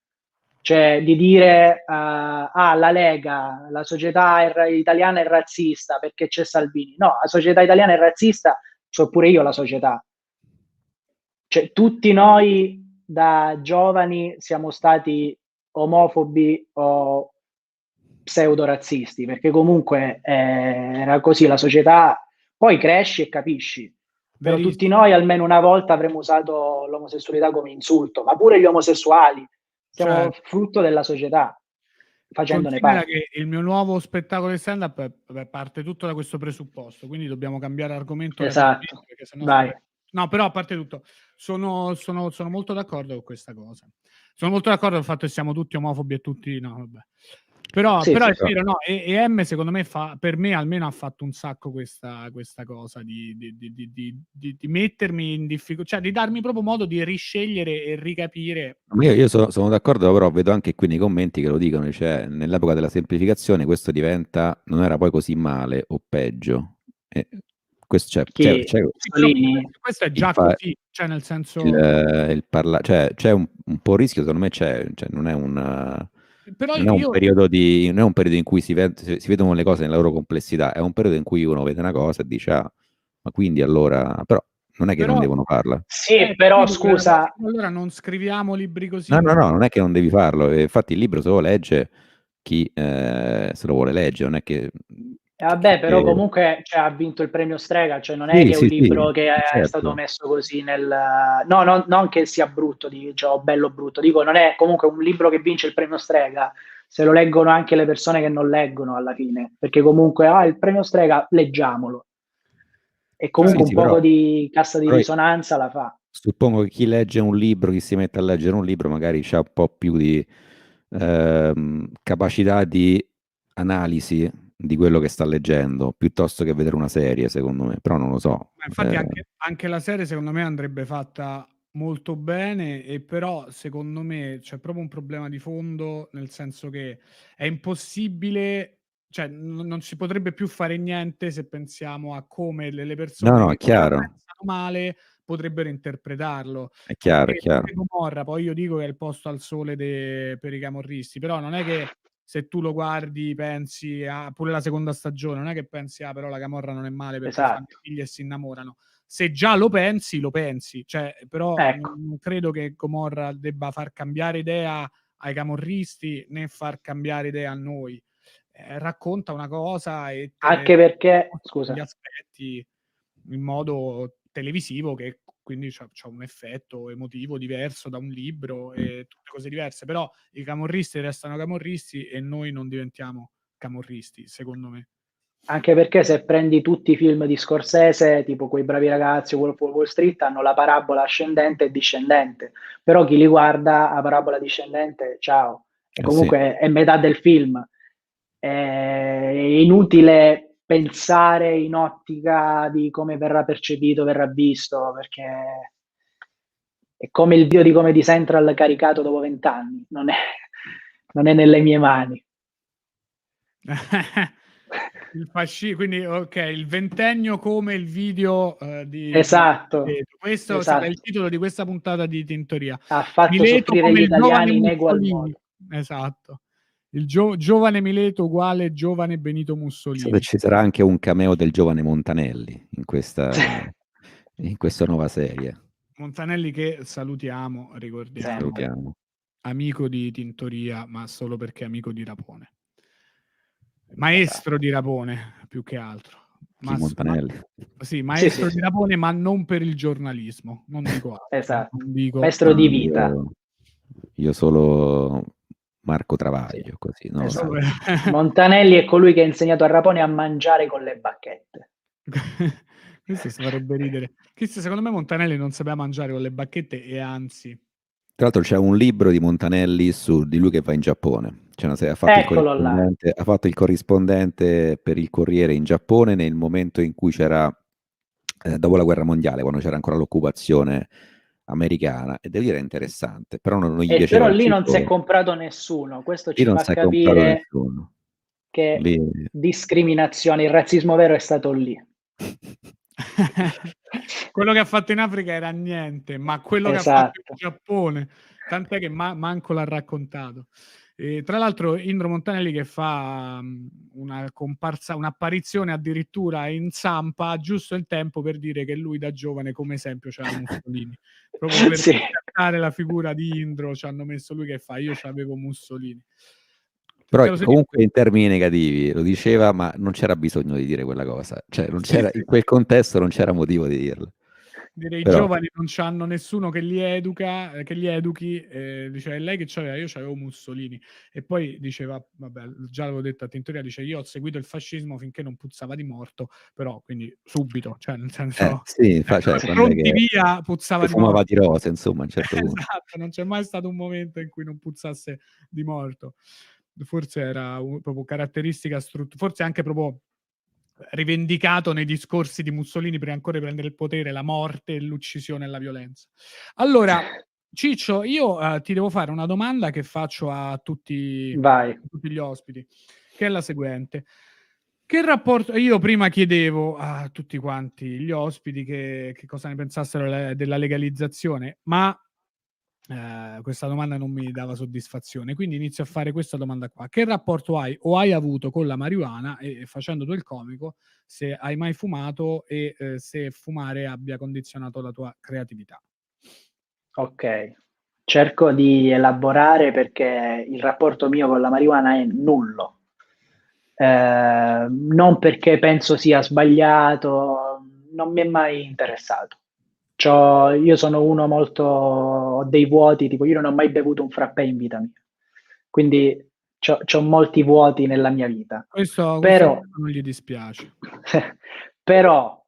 Cioè di dire la Lega, la società italiana è razzista perché c'è Salvini. No, la società italiana è razzista, so pure io la società. Cioè, tutti noi da giovani siamo stati omofobi o pseudorazzisti, perché comunque era così la società, poi cresci e capisci. Però tutti Verissimo. noi almeno una volta avremmo usato l'omosessualità come insulto, ma pure gli omosessuali Cioè, siamo frutto della società, facendone considera parte. che il mio nuovo spettacolo di stand-up parte tutto da questo presupposto, quindi dobbiamo cambiare argomento rapidamente, Esatto, perché sennò vai. no, però a parte tutto, sono molto d'accordo con questa cosa. Sono molto d'accordo sul fatto che siamo tutti omofobi e tutti no, vabbè. Però, Sì, però sì, è vero, no, e M secondo me per me almeno ha fatto un sacco questa cosa di mettermi in difficoltà, cioè di darmi proprio modo di riscegliere e ricapire. Ma io sono d'accordo, però vedo anche qui nei commenti che lo dicono, cioè nell'epoca della semplificazione questo non era poi così male o peggio. E questo, chi Sì, però Mussolini. questo è il, già fa- così, cioè nel senso, cioè c'è un po' il rischio, secondo me c'è, cioè però non è un io periodo non è un periodo in cui si vedono le cose nella loro complessità, è un periodo in cui uno vede una cosa e dice, ah, ma quindi allora, però non è che non però devono farla. Sì, però capito che scusa, allora non scriviamo libri No, così no, perché no, non è che non devi farlo. Infatti il libro se lo legge chi se lo vuole leggere, non è vabbè, però che- comunque cioè, ha vinto il premio Strega, cioè non è Sì, che è un sì, sì, libro che è stato certo. messo così nel. No, non che sia brutto, cioè, o bello o brutto, dico, non è comunque un libro che vince il premio Strega, se lo leggono anche le persone che non leggono alla fine, perché comunque, il premio Strega, leggiamolo. E cioè, comunque Sì, un sì, poco di cassa di però risonanza la fa. suppongo che chi legge un libro, chi si mette a leggere un libro, magari c'ha un po' più di capacità di analisi di quello che sta leggendo, piuttosto che vedere una serie, secondo me, però non lo so. Ma infatti anche la serie secondo me andrebbe fatta molto bene, e però secondo me c'è proprio un problema di fondo, nel senso che è impossibile, cioè non si potrebbe più fare niente se pensiamo a come le No, persone no, è che già chiaro, pensano male potrebbero interpretarlo. è chiaro, è Perché chiaro. Gomorra, poi io dico che è il posto al sole per i camorristi, però non è che se tu lo guardi pensi a pure la seconda stagione, non è che pensi però la Camorra non è male perché fanno Esatto. figli e si innamorano. Se già lo pensi, cioè, però Ecco. non credo che Gomorra debba far cambiare idea ai camorristi né far cambiare idea a noi. Racconta una cosa e te Anche ne perché, mostra scusa, gli aspetti in modo televisivo, che quindi c'ha un effetto emotivo diverso da un libro e tutte cose diverse, però i camorristi restano camorristi e noi non diventiamo camorristi, secondo me. anche perché se prendi tutti i film di Scorsese, tipo Quei bravi ragazzi o Wolf of Wall Street, hanno la parabola ascendente e discendente, però chi li guarda a parabola discendente, ciao, e Sì. comunque è metà del film. È inutile pensare in ottica di come verrà percepito, verrà visto, perché è come il dio di Comedy Central caricato dopo 20 anni, non è nelle mie mani. Il fascismo, quindi ok, il ventennio come il video di Esatto, Mileto. Questo sarà il esatto. titolo di questa puntata di Tintoria. Ha fatto Mileto soffrire come gli il giovane italiani in egual Mussolini. modo. Esatto. Il giovane Mileto uguale giovane Benito Mussolini. Ci sarà anche un cameo del giovane Montanelli in questa nuova serie. Montanelli che salutiamo, ricordiamo, Sempre. Salutiamo. amico di Tintoria, ma solo perché è amico di Rapone. Maestro di Rapone, più che altro. Chi, Montanelli? Sì, maestro Sì. di Rapone, ma non per il giornalismo, non dico altro. Esatto. Non dico Maestro di vita. Io solo Marco Travaglio, Sì. così, non Esatto. lo so. Montanelli è colui che ha insegnato a Rapone a mangiare con le bacchette. Questo si farebbe ridere. Secondo me Montanelli non sapeva mangiare con le bacchette e anzi... Tra l'altro c'è un libro di Montanelli di lui che va in Giappone. Ha fatto il corrispondente per il Corriere in Giappone nel momento in cui c'era, dopo la guerra mondiale, quando c'era ancora l'occupazione americana, e devo dire interessante, però non gli piaceva però il lì non si è cibo. comprato nessuno, questo Lì ci non fa si è comprato capire nessuno. che Lì... discriminazione, il razzismo vero è stato lì. Quello che ha fatto in Africa era niente, ma quello che ha fatto in Giappone, tant'è che manco l'ha raccontato. Tra l'altro Indro Montanelli che fa una comparsa, un'apparizione addirittura in Zampa, giusto in tempo per dire che lui da giovane come esempio c'era Mussolini, proprio per riscattare la figura di Indro ci hanno messo lui che fa io c'avevo Mussolini. Però comunque in termini negativi lo diceva, ma non c'era bisogno di dire quella cosa, cioè non c'era, in quel contesto non c'era motivo di dirlo. Direi i giovani non c'hanno nessuno che li educa, che li educhi, dice lei che c'aveva, io c'avevo Mussolini, e poi diceva, vabbè, già l'avevo detto a Tintoria, dice io ho seguito il fascismo finché non puzzava di morto, però quindi subito, cioè nel senso pronti via puzzava di fumava morto. di rose, insomma, a un certo punto. Esatto, non c'è mai stato un momento in cui non puzzasse di morto. Forse era proprio caratteristica forse anche proprio rivendicato nei discorsi di Mussolini prima ancora di prendere il potere, la morte, l'uccisione e la violenza. Allora, Ciccio, io ti devo fare una domanda che faccio a tutti gli ospiti, che è la seguente. Che rapporto... Io prima chiedevo a tutti quanti gli ospiti che cosa ne pensassero della legalizzazione, ma questa domanda non mi dava soddisfazione, quindi inizio a fare questa domanda qua. Che rapporto hai o hai avuto con la marijuana, e facendo tu il comico, se hai mai fumato e se fumare abbia condizionato la tua creatività? Ok, cerco di elaborare perché il rapporto mio con la marijuana è nullo. Non perché penso sia sbagliato, non mi è mai interessato. Io sono uno ho dei vuoti, tipo io non ho mai bevuto un frappè in vita mia, quindi c'ho molti vuoti nella mia vita. Questo Però non gli dispiace. Però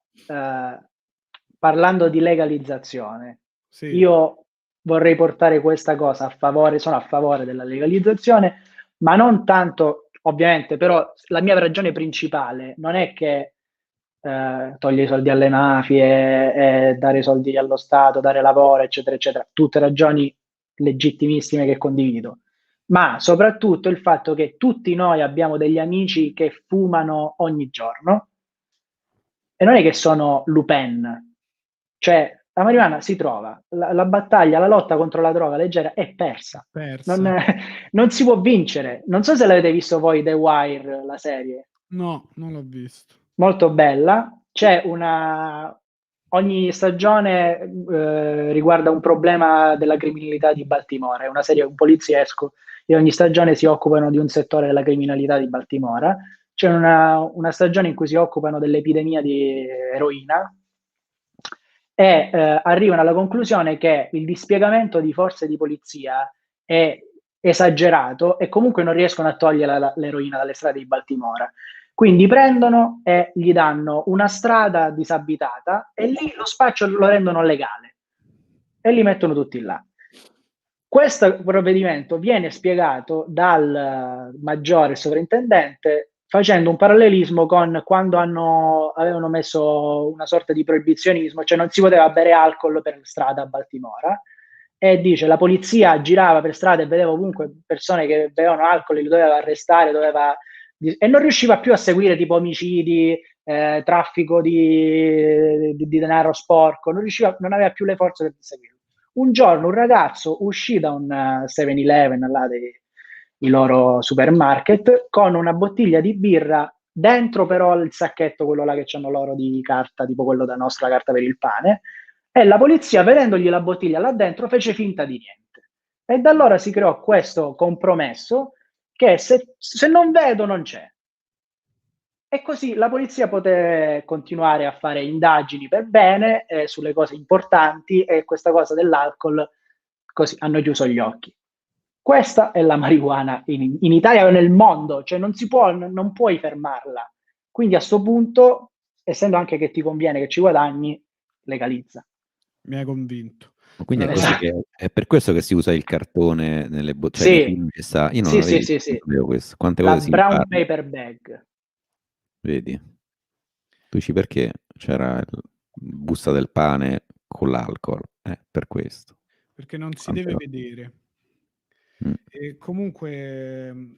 parlando di legalizzazione, io vorrei portare questa cosa sono a favore della legalizzazione, ma non tanto ovviamente, però la mia ragione principale non è che togliere i soldi alle mafie, dare i soldi allo Stato, dare lavoro, eccetera, eccetera, tutte ragioni legittimissime che condivido, ma soprattutto il fatto che tutti noi abbiamo degli amici che fumano ogni giorno e non è che sono Lupin, cioè la marijuana si trova, la battaglia, la lotta contro la droga leggera è persa. Non si può vincere. Non so se l'avete visto voi The Wire, la serie. No, non l'ho visto. Molto bella. C'è ogni stagione riguarda un problema della criminalità di Baltimora. È una serie un poliziesco e ogni stagione si occupano di un settore della criminalità di Baltimora. C'è una stagione in cui si occupano dell'epidemia di eroina e arrivano alla conclusione che il dispiegamento di forze di polizia è esagerato e comunque non riescono a togliere l'eroina dalle strade di Baltimora. Quindi prendono e gli danno una strada disabitata e lì lo spaccio lo rendono legale e li mettono tutti là. Questo provvedimento viene spiegato dal maggiore sovrintendente facendo un parallelismo con quando avevano messo una sorta di proibizionismo, cioè non si poteva bere alcol per strada a Baltimora, e dice la polizia girava per strada e vedeva ovunque persone che bevevano alcol, li doveva arrestare, e non riusciva più a seguire tipo omicidi, traffico di denaro sporco, non aveva più le forze per seguirlo. Un giorno un ragazzo uscì da un 7-Eleven là i loro supermarket con una bottiglia di birra dentro però il sacchetto quello là che c'hanno loro di carta, tipo quello da nostra carta per il pane, e la polizia vedendogli la bottiglia là dentro fece finta di niente e da allora si creò questo compromesso che se non vedo non c'è, e così la polizia poté continuare a fare indagini per bene sulle cose importanti e questa cosa dell'alcol così hanno chiuso gli occhi. Questa è la marijuana in Italia o nel mondo, cioè non puoi fermarla. Quindi a sto punto, essendo anche che ti conviene, che ci guadagni, legalizza. Mi hai convinto. Quindi è per questo che si usa il cartone nelle bottiglie. Sì. Nei film ci sta. Io non sapevo questo. Quante la cose si brown imparano. paper bag. Vedi? Tu dici perché c'era il busta del pane con l'alcol? Per questo. Perché non si Quante deve cose. vedere. E comunque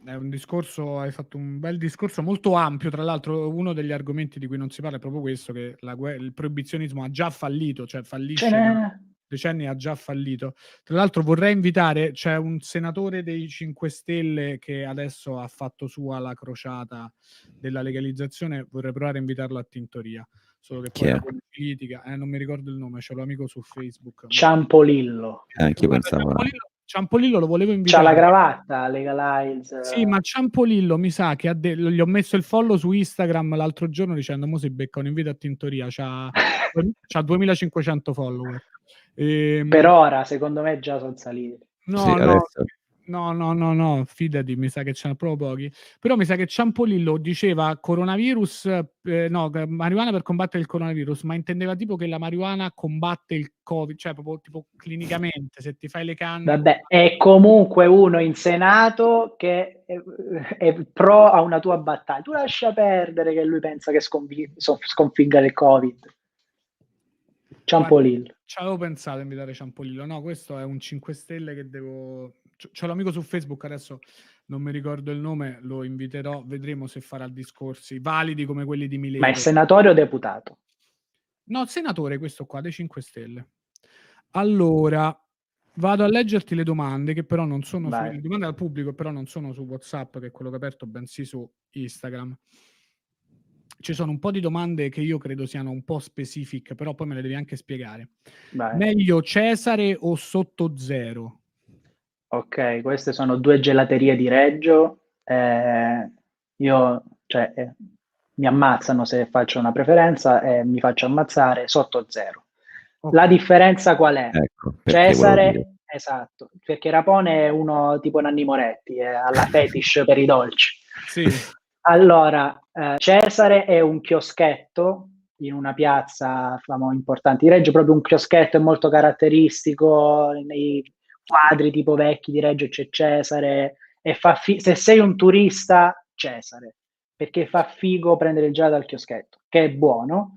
è un discorso, hai fatto un bel discorso molto ampio, tra l'altro uno degli argomenti di cui non si parla è proprio questo, che il proibizionismo ha già fallito, cioè fallisce da decenni, ha già fallito. Tra l'altro vorrei invitare, c'è un senatore dei 5 Stelle che adesso ha fatto sua la crociata della legalizzazione, vorrei provare a invitarlo a Tintoria, solo che poi la politica, non mi ricordo il nome, c'è l'amico su Facebook. Ciampolillo. Anche io pensavo... Ciampolillo lo volevo invitare. C'ha la cravatta, legalize. Sì, ma Ciampolillo mi sa che gli ho messo il follow su Instagram l'altro giorno dicendo mo si becca un invito a Tintoria, c'ha 2500 follower. Per ora, secondo me, già sono saliti. No, fidati, mi sa che c'erano proprio pochi. Però mi sa che Ciampolillo diceva coronavirus, marijuana per combattere il coronavirus, ma intendeva tipo che la marijuana combatte il Covid, cioè proprio tipo clinicamente, se ti fai le canne. Vabbè, è comunque uno in Senato che è pro a una tua battaglia. Tu lascia perdere che lui pensa che sconfigga il Covid. Ciampolillo. Ci avevo pensato a invitare Ciampolillo. No, questo è un 5 Stelle che devo... C'ho l'amico su Facebook, adesso non mi ricordo il nome, lo inviterò, vedremo se farà discorsi validi come quelli di Mileto. Ma è senatore o deputato? No, senatore questo qua, dei 5 Stelle. Allora, vado a leggerti le domande, che però non sono le domande al pubblico, però non sono su WhatsApp, che è quello che ho aperto, bensì su Instagram. Ci sono un po' di domande che io credo siano un po' specific, però poi me le devi anche spiegare. Meglio Cesare o Sotto Zero? Ok, queste sono 2 gelaterie di Reggio. Io, mi ammazzano se faccio una preferenza e mi faccio ammazzare Sotto Zero. Okay. La differenza qual è? Ecco, Cesare, esatto, perché Rapone è uno tipo Nanni Moretti, ha la fetish per i dolci. Sì. Allora, Cesare è un chioschetto in una piazza importante di Reggio, proprio un chioschetto, è molto caratteristico, nei quadri tipo vecchi di Reggio c'è Cesare, e se sei un turista Cesare, perché fa figo prendere il gelato al chioschetto, che è buono.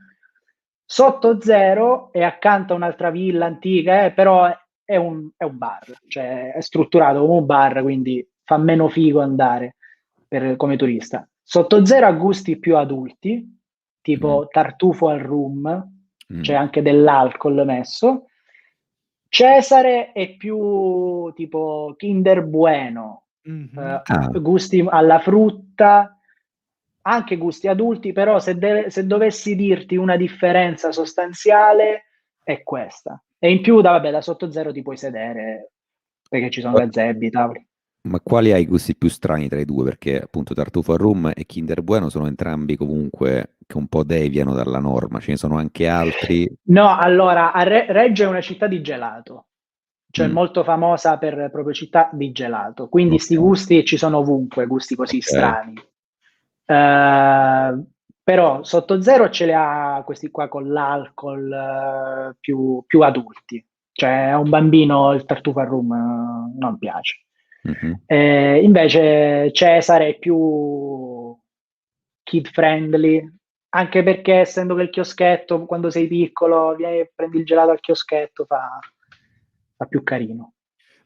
Sotto Zero è accanto a un'altra villa antica, però è un bar, cioè è strutturato come un bar, quindi fa meno figo andare come turista. Sotto Zero ha gusti più adulti, tipo tartufo al rum, c'è anche dell'alcol messo. Cesare è più tipo Kinder Bueno, gusti alla frutta, anche gusti adulti, però se dovessi dirti una differenza sostanziale è questa. E in più, da Sotto Zero ti puoi sedere, perché ci sono gazebo, tavoli. Ma quali hai i gusti più strani tra i due? Perché appunto Tartufo al Rum e Kinder Bueno sono entrambi comunque che un po' deviano dalla norma, ce ne sono anche altri. No, allora, Reggio è una città di gelato, cioè molto famosa per proprio città di gelato, quindi sti gusti ci sono ovunque, gusti così strani. Però Sotto Zero ce li ha questi qua con l'alcol più adulti, cioè a un bambino il tartufo al rum non piace. Invece Cesare è più kid friendly, anche perché essendo che il chioschetto, quando sei piccolo, prendi il gelato al chioschetto, fa più carino.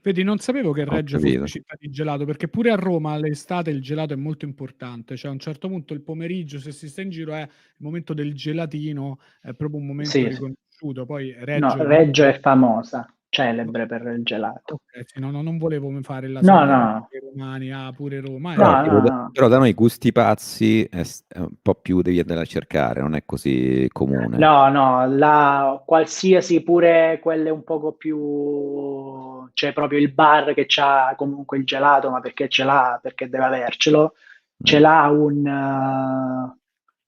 Vedi, non sapevo che Reggio fosse città di gelato, perché pure a Roma all'estate il gelato è molto importante, cioè a un certo punto il pomeriggio, se si sta in giro, è il momento del gelatino, è proprio un momento riconosciuto. Poi Reggio è famosa, celebre per il gelato. Sì, no, non volevo fare la no. dei romani, pure Roma. No. Però da noi gusti pazzi è un po' più devi andare a cercare, non è così comune. No, qualsiasi, pure quelle un poco più, c'è proprio il bar che c'ha comunque il gelato, ma perché ce l'ha? Perché deve avercelo. Ce l'ha un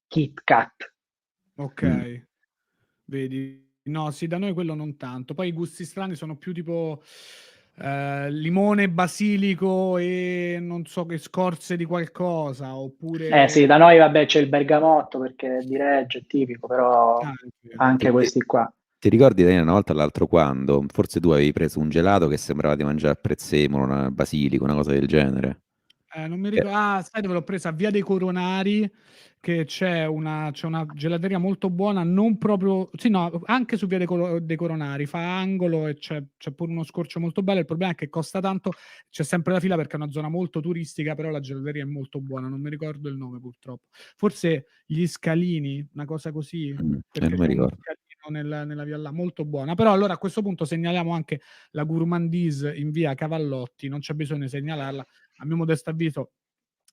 Kit Kat. Ok, vedi. No, sì, da noi quello non tanto. Poi i gusti strani sono più tipo limone, basilico e non so che scorze di qualcosa, oppure... Sì, da noi vabbè c'è il bergamotto perché di Reggio è tipico, però anche questi qua. Ti ricordi, Daniele, una volta l'altro quando forse tu avevi preso un gelato che sembrava di mangiare prezzemolo, un basilico, una cosa del genere? Non mi ricordo. Sai dove l'ho presa? A Via dei Coronari, che c'è una gelateria molto buona, non proprio... Sì, no, anche su Via dei Coronari, fa angolo e c'è pure uno scorcio molto bello. Il problema è che costa tanto, c'è sempre la fila perché è una zona molto turistica, però la gelateria è molto buona, non mi ricordo il nome purtroppo. Forse Gli Scalini, una cosa così, perché non mi ricordo. nella via là, molto buona. Però allora a questo punto segnaliamo anche la Gourmandise in via Cavallotti, non c'è bisogno di segnalarla, a mio modesto avviso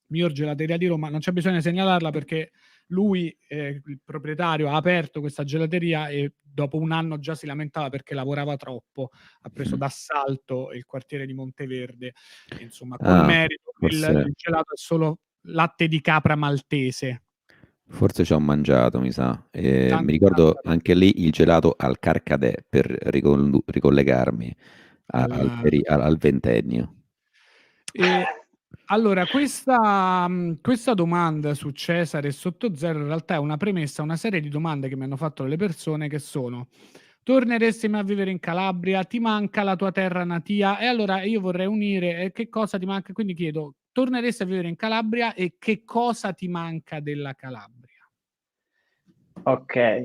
miglior gelateria di Roma, non c'è bisogno di segnalarla perché lui, il proprietario, ha aperto questa gelateria e dopo un anno già si lamentava perché lavorava troppo, ha preso d'assalto il quartiere di Monteverde, insomma col merito il gelato è solo latte di capra maltese. Forse ci ho mangiato, mi sa. Mi ricordo anche lì il gelato al carcadè per ricollegarmi al ventennio. Allora, questa domanda su Cesare e Sotto Zero in realtà è una premessa a una serie di domande che mi hanno fatto le persone che sono: torneresti mai a vivere in Calabria? Ti manca la tua terra natia? E allora io vorrei unire che cosa ti manca, quindi chiedo: torneresti a vivere in Calabria e che cosa ti manca della Calabria? Ok,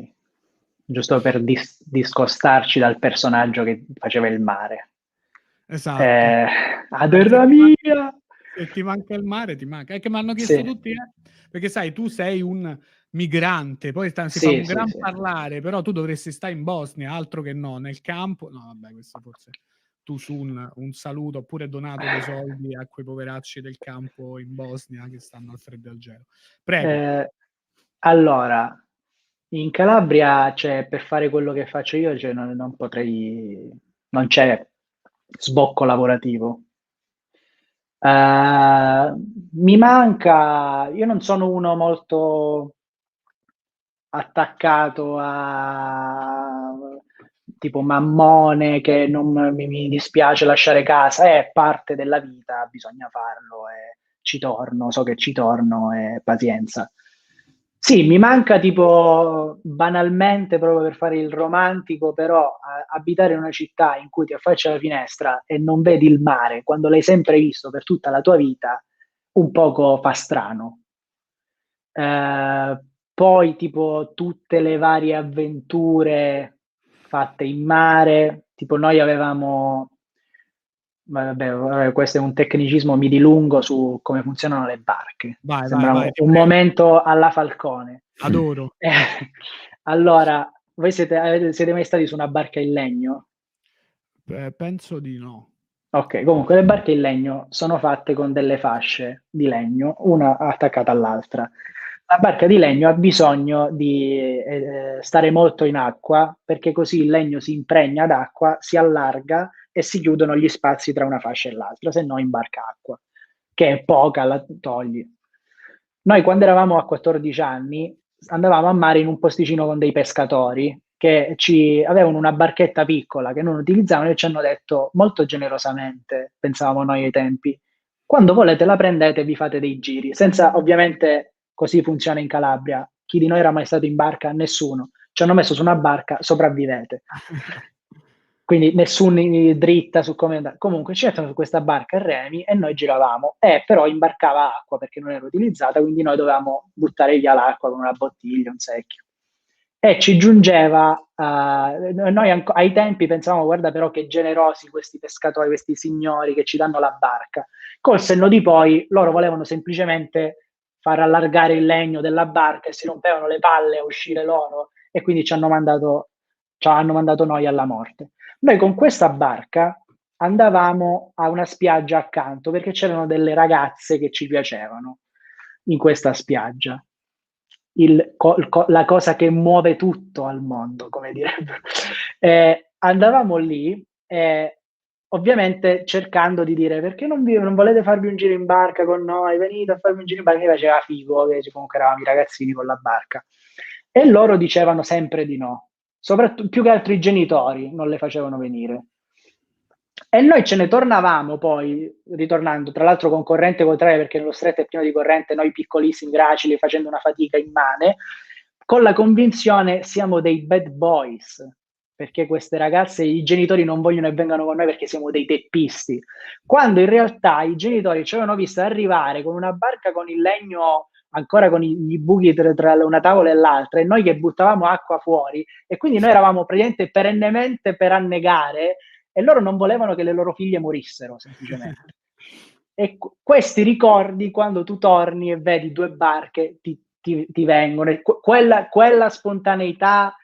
giusto per discostarci dal personaggio che faceva il mare. Esatto. A terra mia! Se ti manca il mare, ti manca. È che mi hanno chiesto tutti, perché sai, tu sei un migrante, poi si fa un gran parlare, però tu dovresti stare in Bosnia, altro che no, nel campo. No, vabbè, questo forse tu su un saluto, oppure donato dei soldi a quei poveracci del campo in Bosnia che stanno al freddo e al gelo. Prego. Allora, in Calabria, cioè, per fare quello che faccio io, cioè, non potrei, non c'è sbocco lavorativo. Mi manca, io non sono uno molto attaccato a tipo mammone che non mi dispiace lasciare casa, è parte della vita, bisogna farlo e ci torno, so che ci torno e pazienza. Sì, mi manca tipo banalmente proprio per fare il romantico, però abitare in una città in cui ti affacci alla finestra e non vedi il mare quando l'hai sempre visto per tutta la tua vita un poco fa strano. Poi tipo tutte le varie avventure fatte in mare, tipo noi avevamo, vabbè, questo è un tecnicismo, mi dilungo su come funzionano le barche. Vai, Sembra vai, ti un prego. momento alla Falcone. Adoro. Allora, voi siete mai stati su una barca in legno? Penso di no. Ok, comunque le barche in legno sono fatte con delle fasce di legno, una attaccata all'altra. La barca di legno ha bisogno di stare molto in acqua perché così il legno si impregna d'acqua, si allarga e si chiudono gli spazi tra una fascia e l'altra, se no imbarca acqua, che è poca, la togli. Noi quando eravamo a 14 anni andavamo a mare in un posticino con dei pescatori che ci avevano una barchetta piccola che non utilizzavano e ci hanno detto molto generosamente, pensavamo noi ai tempi, quando volete la prendete e vi fate dei giri, senza ovviamente così funziona in Calabria. Chi di noi era mai stato in barca? Nessuno. Ci hanno messo su una barca, sopravvivete. Quindi nessuno dritta su come andare. Comunque ci mettono su questa barca a remi e noi giravamo, però imbarcava acqua perché non era utilizzata, quindi noi dovevamo buttare via l'acqua con una bottiglia, un secchio. E ci giungeva, noi ai tempi pensavamo, guarda però che generosi questi pescatori, questi signori che ci danno la barca. Col senno di poi loro volevano semplicemente far allargare il legno della barca e si rompevano le palle a uscire loro e quindi ci hanno mandato noi alla morte. Noi con questa barca andavamo a una spiaggia accanto perché c'erano delle ragazze che ci piacevano in questa spiaggia. La cosa che muove tutto al mondo, come direbbe. Andavamo lì ovviamente cercando di dire perché non volete farvi un giro in barca con noi, venite a farvi un giro in barca, mi faceva figo, che comunque eravamo i ragazzini con la barca. E loro dicevano sempre di no, soprattutto più che altro i genitori non le facevano venire. E noi ce ne tornavamo poi, ritornando, tra l'altro con corrente contraria, perché nello stretto è pieno di corrente, noi piccolissimi, gracili, facendo una fatica immane, con la convinzione siamo dei bad boys, perché queste ragazze, i genitori non vogliono e vengano con noi perché siamo dei teppisti, quando in realtà i genitori ci avevano visto arrivare con una barca con il legno ancora con i buchi tra una tavola e l'altra e noi che buttavamo acqua fuori e quindi noi eravamo praticamente perennemente per annegare e loro non volevano che le loro figlie morissero semplicemente. E questi ricordi quando tu torni e vedi due barche ti vengono, quella spontaneità,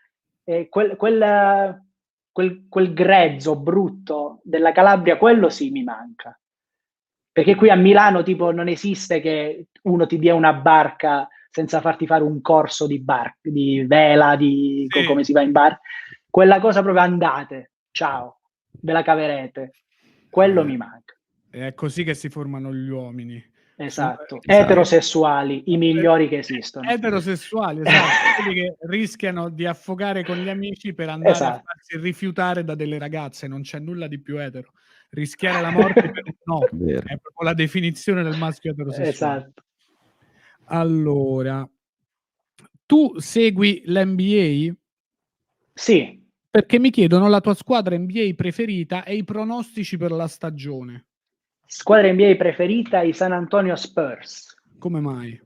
quel grezzo brutto della Calabria, quello sì mi manca. Perché qui a Milano tipo non esiste che uno ti dia una barca senza farti fare un corso di vela, Sì. come si va in barca. Quella cosa proprio andate, ciao, ve la caverete. Quello mi manca. È così che si formano gli uomini. Esatto. Esatto. Eterosessuali, i migliori che esistono. Eterosessuali, esatto, quelli che rischiano di affogare con gli amici per andare Esatto. a farsi rifiutare da delle ragazze, non c'è nulla di più etero. Rischiare la morte per un no, Vero. è proprio la definizione del maschio eterosessuale. Esatto. Allora, tu segui l'NBA? Sì, Perché mi chiedono la tua squadra NBA preferita e i pronostici per la stagione. squadra NBA preferita, i San Antonio Spurs. Come mai?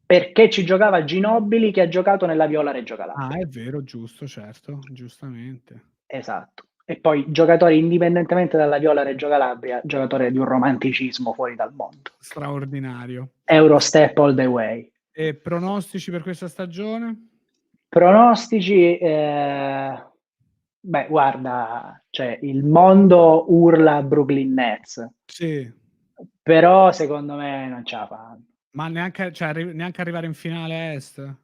Perché ci giocava Ginobili che ha giocato nella Viola Reggio Calabria. Ah, è vero, giusto, certo, giustamente. Esatto. E poi giocatori indipendentemente dalla Viola Reggio Calabria, giocatore di un romanticismo fuori dal mondo. Straordinario. Eurostep all the way. E pronostici per questa stagione? Pronostici, beh, guarda, cioè il mondo urla Brooklyn Nets, Sì, però secondo me non ce la fanno. ma neanche arrivare in finale est?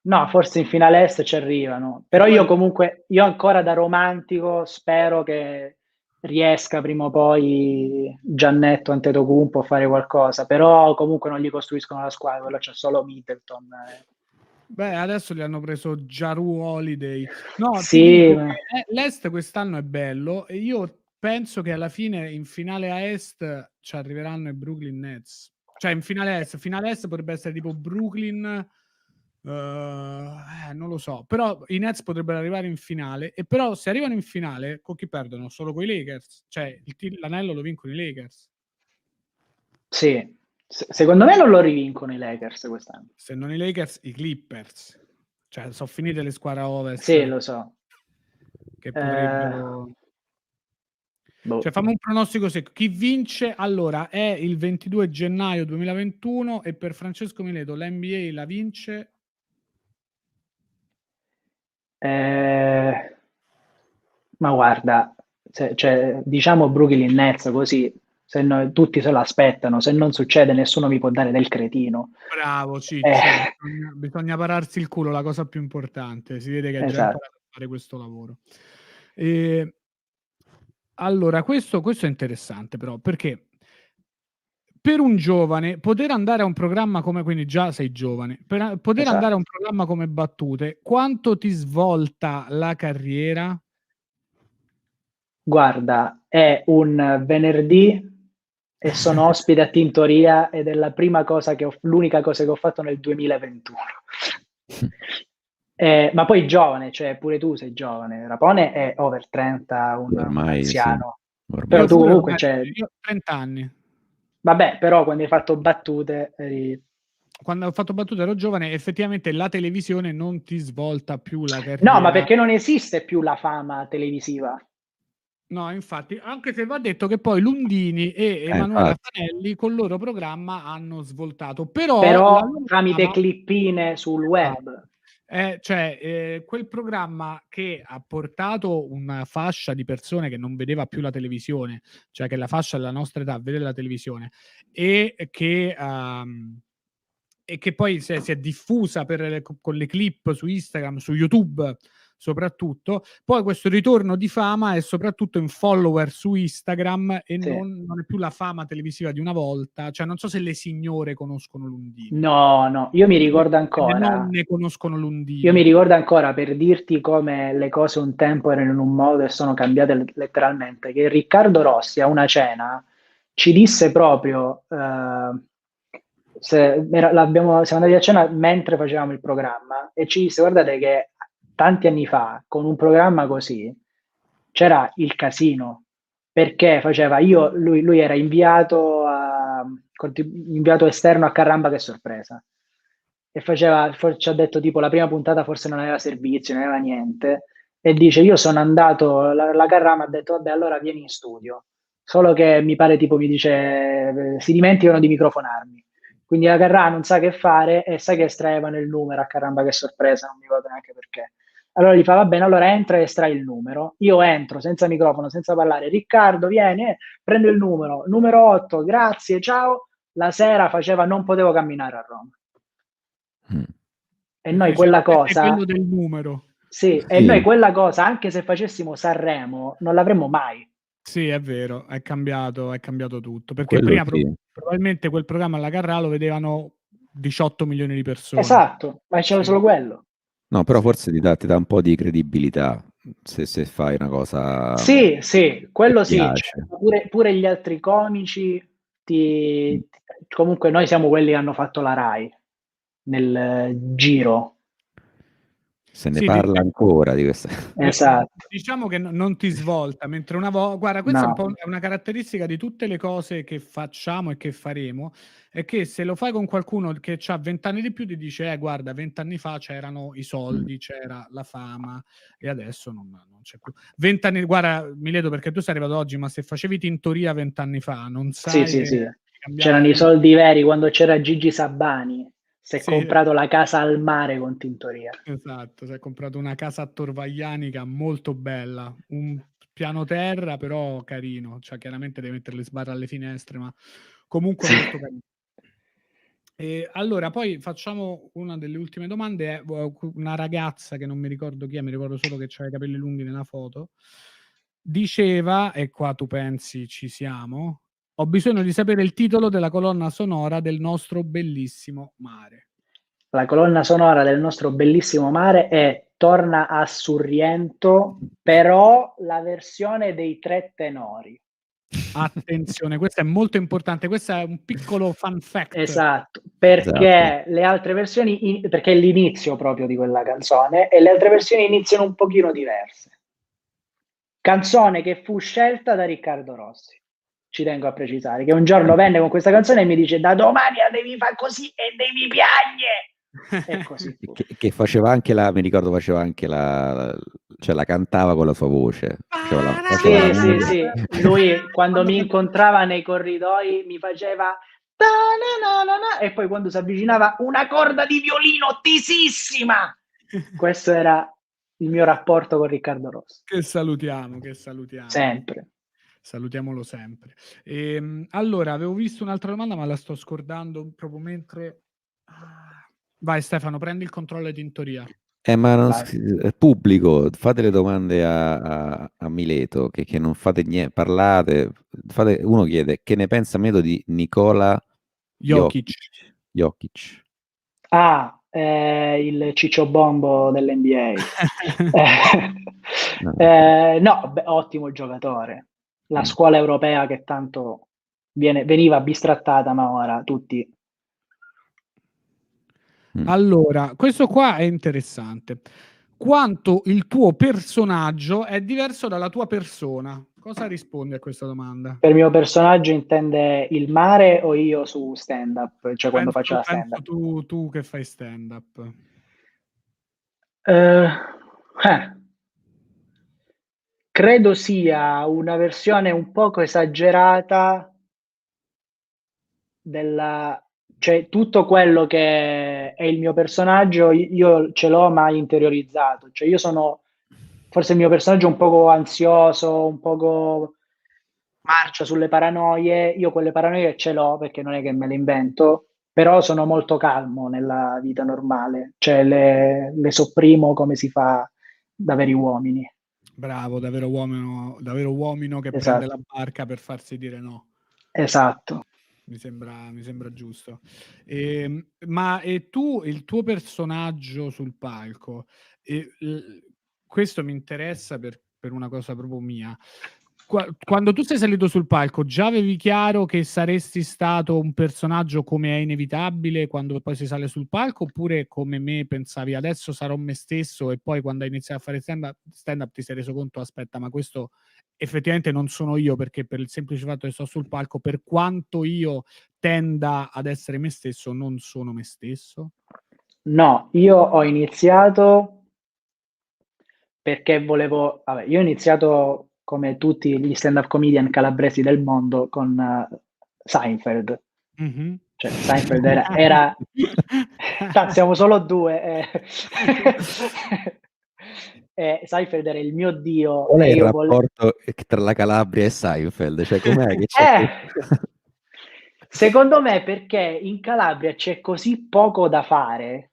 No, forse in finale est ci arrivano, però io comunque, io ancora da romantico spero che riesca prima o poi Giannetto Antetokounmpo a fare qualcosa, però comunque non gli costruiscono la squadra, quello c'è solo Middleton. Beh, adesso gli hanno preso Jrue Holiday. No, ti Sì, dico che l'est quest'anno è bello e io penso che alla fine in finale a est ci arriveranno i Brooklyn Nets. Cioè in finale est potrebbe essere tipo Brooklyn, non lo so, però i Nets potrebbero arrivare in finale e però se arrivano in finale con chi perdono? Solo con i Lakers, cioè l'anello lo vincono i Lakers. Sì. Secondo me non lo rivincono i Lakers quest'anno. Se non i Lakers, i Clippers. Cioè, sono finite le squadre a ovest. Sì, lo so. Che potrebbero... Boh. Cioè, fammi un pronostico secco. Chi vince, allora, è il 22 gennaio 2021 e per Francesco Mileto l'NBA la vince... Ma guarda, cioè, diciamo Brooklyn Nets così, tutti se lo aspettano, se non succede nessuno mi può dare del cretino. Bravo, Ciccio. Bisogna pararsi il culo, la cosa più importante. Si vede che è già Esatto. imparato a fare questo lavoro. Allora, questo è interessante però, perché per un giovane poter andare a un programma come, quindi già sei giovane, per poter Esatto. andare a un programma come Battute, quanto ti svolta la carriera? Guarda, è un venerdì e sono ospite a Tintoria ed è l'unica cosa che ho fatto nel 2021. Ma poi giovane, cioè pure tu sei giovane. Rapone è over 30, un Ormai, anziano. sì. Ormai. Però Io tu pure, comunque io ho 30 anni. Vabbè, però quando hai fatto Battute Quando ho fatto Battute ero giovane, effettivamente la televisione non ti svolta più la carriera. No, ma perché non esiste più la fama televisiva. No, infatti, anche se va detto che poi Lundini e Emanuela Fanelli col loro programma hanno svoltato, però tramite clippine sul web. Quel programma che ha portato una fascia di persone che non vedeva più la televisione, cioè che la fascia della nostra età vede la televisione e che poi si è diffusa con le clip su Instagram, su YouTube soprattutto. Poi questo ritorno di fama è soprattutto in follower su Instagram e Sì. non è più la fama televisiva di una volta. Cioè, non so se le signore conoscono Lundini. No, io mi ricordo ancora. Le nonne conoscono Lundini. Io mi ricordo ancora, per dirti come le cose un tempo erano in un modo e sono cambiate letteralmente, che Riccardo Rossi a una cena ci disse proprio, siamo andati a cena mentre facevamo il programma e ci disse: guardate che tanti anni fa con un programma così c'era il casino, perché lui era inviato esterno a Carramba che sorpresa, e ci ha detto tipo la prima puntata forse non aveva servizio, non aveva niente, e dice io sono andato, la Carramba ha detto vabbè allora vieni in studio, solo che mi pare tipo mi dice si dimenticano di microfonarmi, quindi la Carrà non sa che fare e sa che estraevano il numero a Carramba che sorpresa, non mi ricordo neanche perché. Allora gli fa va bene, allora entra e estrai il numero. Io entro senza microfono, senza parlare. Riccardo, vieni, prendo il numero 8, grazie, ciao. La sera non potevo camminare a Roma. E noi quella cosa... quello del numero. Sì, e noi quella cosa, anche se facessimo Sanremo, non l'avremmo mai. Sì, è vero, è cambiato tutto. Perché prima probabilmente quel programma alla Carrà lo vedevano 18 milioni di persone. Esatto, ma c'era solo quello. No, però forse ti dà un po' di credibilità se fai una cosa. Sì, quello sì. Pure gli altri comici comunque noi siamo quelli che hanno fatto la Rai nel giro. Se ne parla ancora di questa. Esatto. Diciamo che non ti svolta, mentre una volta, guarda, questa è un po' una caratteristica di tutte le cose che facciamo e che faremo, è che se lo fai con qualcuno che ha 20 anni di più ti dice guarda, 20 anni fa c'erano i soldi, c'era la fama e adesso non c'è più. 20 anni, guarda Mileto, perché tu sei arrivato oggi, ma se facevi Tintoria 20 anni fa non sai sì. C'erano i soldi veri quando c'era Gigi Sabani. Si è comprato la casa al mare con Tintoria. Esatto, si è comprato una casa a Torvaglianica molto bella, un piano terra però carino, cioè chiaramente devi mettere le sbarre alle finestre, ma comunque molto carino. E allora poi facciamo una delle ultime domande, una ragazza che non mi ricordo chi è, mi ricordo solo che c'ha i capelli lunghi nella foto, diceva, e qua tu pensi ci siamo, ho bisogno di sapere il titolo della colonna sonora del nostro bellissimo mare. La colonna sonora del nostro bellissimo mare è Torna a Surriento, però la versione dei 3 tenori. Attenzione, questo è molto importante, questo è un piccolo fun fact. Esatto, perché le altre versioni, perché è l'inizio proprio di quella canzone, e le altre versioni iniziano un pochino diverse. Canzone che fu scelta da Riccardo Rossi. ci tengo a precisare, che un giorno venne con questa canzone e mi dice da domani la devi fare così e devi piangere. E così fu. Che faceva anche mi ricordo faceva anche cioè la cantava con la sua voce. Faceva Sì, la sì, sì. Lui quando mi incontrava nei corridoi mi faceva ta-na-na-na-na, e poi quando si avvicinava una corda di violino tesissima. Questo era il mio rapporto con Riccardo Rosso. Che salutiamo. Sempre. Salutiamolo sempre. Allora, avevo visto un'altra domanda, ma la sto scordando proprio mentre... Vai Stefano, prendi il controllo di tintoria. Ma non Vai. pubblico, fate le domande a Mileto, che non fate niente, parlate, uno chiede che ne pensa Mileto di Nikola Jokic. Jokic. Il ciccio bombo dell'NBA. No. No, ottimo giocatore. La scuola europea che tanto veniva bistrattata, ma ora tutti. Allora, questo qua è interessante. Quanto il tuo personaggio è diverso dalla tua persona? Cosa rispondi a questa domanda? Per il mio personaggio intende il mare o io su stand-up? Cioè quando faccio la stand-up? Tu che fai stand-up. Credo sia una versione un poco esagerata cioè tutto quello che è il mio personaggio io ce l'ho mai interiorizzato, cioè io sono forse il mio personaggio un poco ansioso, un poco marcia sulle paranoie, io quelle paranoie ce l'ho perché non è che me le invento, però sono molto calmo nella vita normale, cioè le sopprimo come si fa da veri uomini. Bravo, davvero uomino che Esatto. prende la barca per farsi dire no. Esatto. Mi sembra giusto. Ma tu, il tuo personaggio sul palco, questo mi interessa per una cosa proprio mia. Quando tu sei salito sul palco, già avevi chiaro che saresti stato un personaggio come è inevitabile quando poi si sale sul palco, oppure come me pensavi adesso sarò me stesso e poi quando hai iniziato a fare stand-up ti sei reso conto, aspetta, ma questo effettivamente non sono io, perché per il semplice fatto che sto sul palco, per quanto io tenda ad essere me stesso, non sono me stesso? No, io ho iniziato perché io ho iniziato come tutti gli stand-up comedian calabresi del mondo con Seinfeld. Mm-hmm. Cioè Seinfeld era... siamo solo due. Seinfeld era il mio dio. Qual è il rapporto tra la Calabria e Seinfeld? Cioè, com'è che c'è secondo me perché in Calabria c'è così poco da fare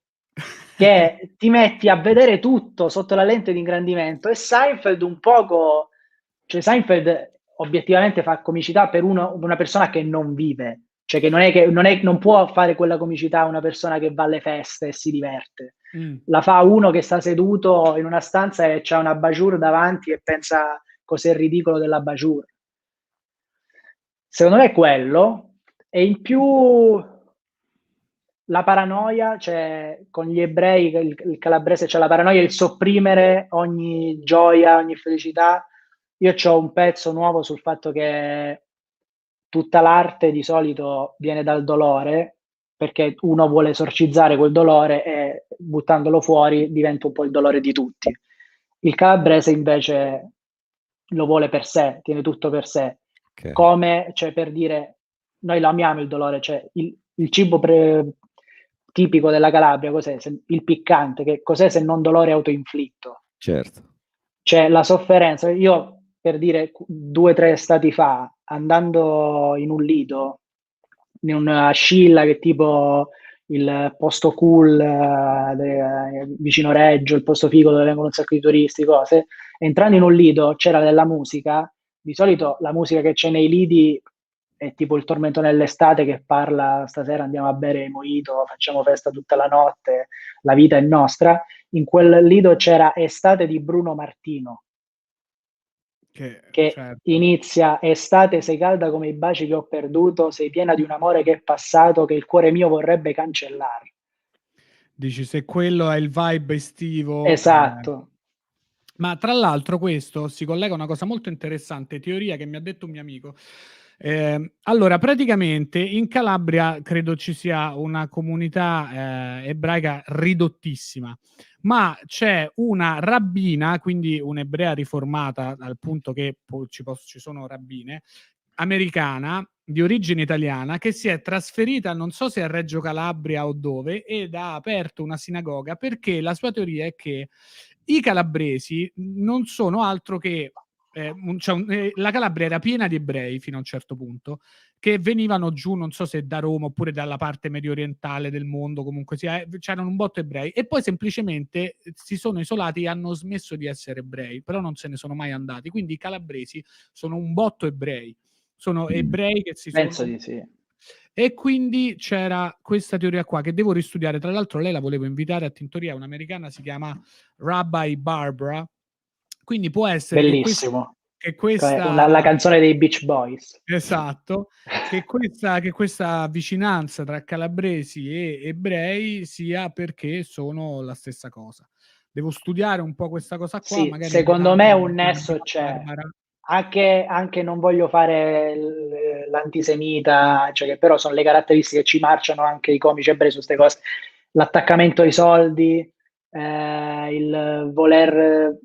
che ti metti a vedere tutto sotto la lente di ingrandimento, e Seinfeld un poco, cioè Seinfeld obiettivamente fa comicità per una persona che non vive, cioè che non può fare quella comicità una persona che va alle feste e si diverte. La fa uno che sta seduto in una stanza e c'ha una bajour davanti e pensa cos'è il ridicolo della bajour. Secondo me è quello, e in più la paranoia, cioè con gli ebrei, il calabrese c'è la paranoia, il sopprimere ogni gioia, ogni felicità. Io c'ho un pezzo nuovo sul fatto che tutta l'arte di solito viene dal dolore, perché uno vuole esorcizzare quel dolore e buttandolo fuori diventa un po' il dolore di tutti. Il calabrese invece lo vuole per sé, tiene tutto per sé. Okay. Come, cioè, per dire, noi lo amiamo il dolore, cioè il cibo tipico della Calabria cos'è? Il piccante, che cos'è se non dolore autoinflitto? Certo. Cioè la sofferenza. Io, per dire, 2 o 3 estati fa, andando in un lido, in una Scilla, che è tipo il posto cool vicino Reggio, il posto figo dove vengono un sacco di turisti, cose, entrando in un lido c'era della musica. Di solito la musica che c'è nei lidi è tipo il tormentone dell'estate che parla stasera andiamo a bere i mojito, facciamo festa tutta la notte, la vita è nostra. In quel lido c'era Estate di Bruno Martino, che certo. inizia: estate sei calda come i baci che ho perduto, sei piena di un amore che è passato, che il cuore mio vorrebbe cancellare. Dici, se quello è il vibe estivo. Esatto. Ma tra l'altro questo si collega a una cosa molto interessante, teoria che mi ha detto un mio amico. Allora, praticamente in Calabria credo ci sia una comunità ebraica ridottissima, ma c'è una rabbina, quindi un'ebrea riformata, al punto che ci sono rabbine, americana di origine italiana, che si è trasferita, non so se a Reggio Calabria o dove, ed ha aperto una sinagoga, perché la sua teoria è che i calabresi non sono altro che la Calabria era piena di ebrei fino a un certo punto, che venivano giù, non so se da Roma oppure dalla parte medio orientale del mondo, comunque sia, c'erano un botto ebrei, e poi semplicemente si sono isolati e hanno smesso di essere ebrei, però non se ne sono mai andati. Quindi i calabresi sono un botto ebrei, sono ebrei che si Penso sono... di sì. E quindi c'era questa teoria qua che devo ristudiare. Tra l'altro lei la volevo invitare a Tintoria, un'americana, si chiama Rabbi Barbara. Quindi può essere Bellissimo. che questa La canzone dei Beach Boys. esatto, che questa vicinanza tra calabresi e ebrei sia perché sono la stessa cosa. Devo studiare un po' questa cosa qua, Sì, magari secondo me un invitando nesso c'è. Barbara. Anche non voglio fare l'antisemita, cioè che però sono le caratteristiche che ci marciano anche i comici ebrei su queste cose. L'attaccamento ai soldi, il voler...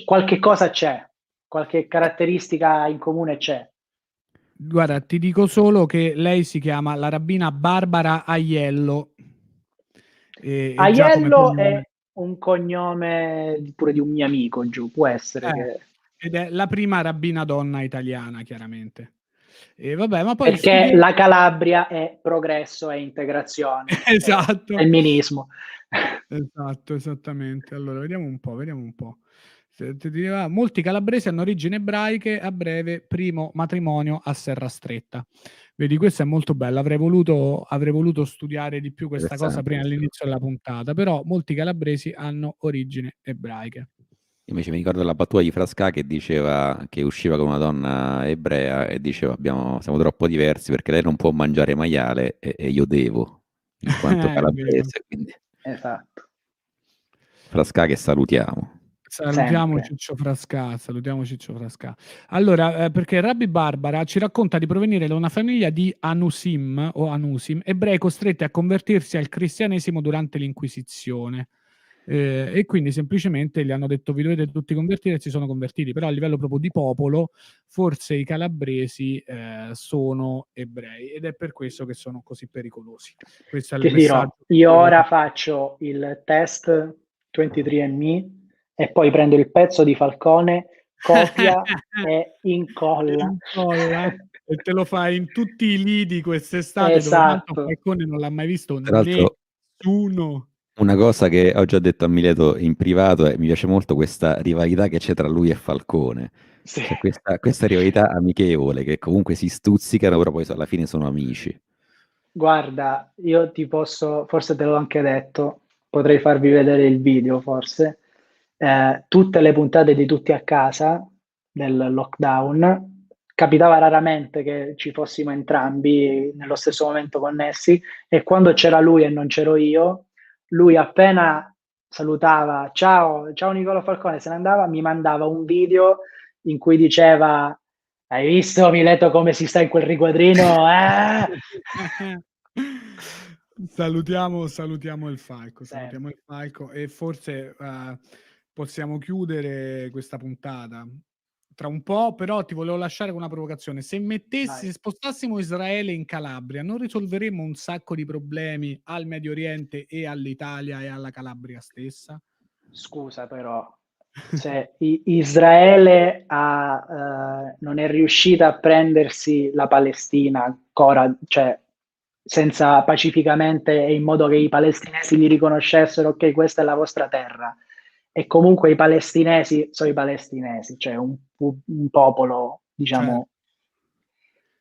qualche cosa c'è, qualche caratteristica in comune c'è. Guarda, ti dico solo che lei si chiama la rabbina Barbara Aiello. E già come Aiello cognome. è un cognome pure di un mio amico giù, può essere che... Ed è la prima rabbina donna italiana, chiaramente. E vabbè, ma poi Perché la Calabria è progresso e integrazione, esatto. femminismo. Esatto, esattamente. Allora, vediamo un po'. Ti diceva, molti calabresi hanno origini ebraiche, a breve, primo matrimonio a Serra Stretta. Vedi, questo è molto bello. Avrei voluto studiare di più questa cosa prima all'inizio della puntata, però molti calabresi hanno origini ebraiche. Invece mi ricordo la battuta di Frasca che diceva che usciva con una donna ebrea e diceva siamo troppo diversi perché lei non può mangiare maiale e io devo, in quanto È vero. calabrese. Quindi Esatto. Frasca che salutiamo. Salutiamo Sempre. Ciccio Frasca. Allora, perché Rabbi Barbara ci racconta di provenire da una famiglia di Anusim, ebrei costretti a convertirsi al cristianesimo durante l'Inquisizione. E quindi semplicemente gli hanno detto vi dovete tutti convertire e si sono convertiti, però a livello proprio di popolo forse i calabresi sono ebrei ed è per questo che sono così pericolosi. Questo è il Ti dirò, messaggio. io ora faccio il test 23andMe e poi prendo il pezzo di Falcone, copia e incolla. E te lo fai in tutti i lidi quest'estate dove tanto Esatto. Falcone non l'ha mai visto Tra l'altro, nessuno. una cosa che ho già detto a Mileto in privato è mi piace molto questa rivalità che c'è tra lui e Falcone. Sì. C'è questa rivalità amichevole che comunque si stuzzicano, però poi alla fine sono amici. Guarda, io ti posso, forse te l'ho anche detto, potrei farvi vedere il video forse. Tutte le puntate di Tutti a casa del lockdown, capitava raramente che ci fossimo entrambi nello stesso momento connessi e quando c'era lui e non c'ero io, lui appena salutava, ciao Nicola Falcone, se ne andava, mi mandava un video in cui diceva hai visto Mileto come si sta in quel riquadrino? Salutiamo il Falco, e forse possiamo chiudere questa puntata tra un po', però ti volevo lasciare con una provocazione. Se spostassimo Israele in Calabria, non risolveremmo un sacco di problemi al Medio Oriente e all'Italia e alla Calabria stessa? Scusa però, se Israele non è riuscita a prendersi la Palestina ancora, cioè senza pacificamente e in modo che i palestinesi gli riconoscessero ok, questa è la vostra terra. E comunque i palestinesi sono i palestinesi, cioè un popolo, diciamo,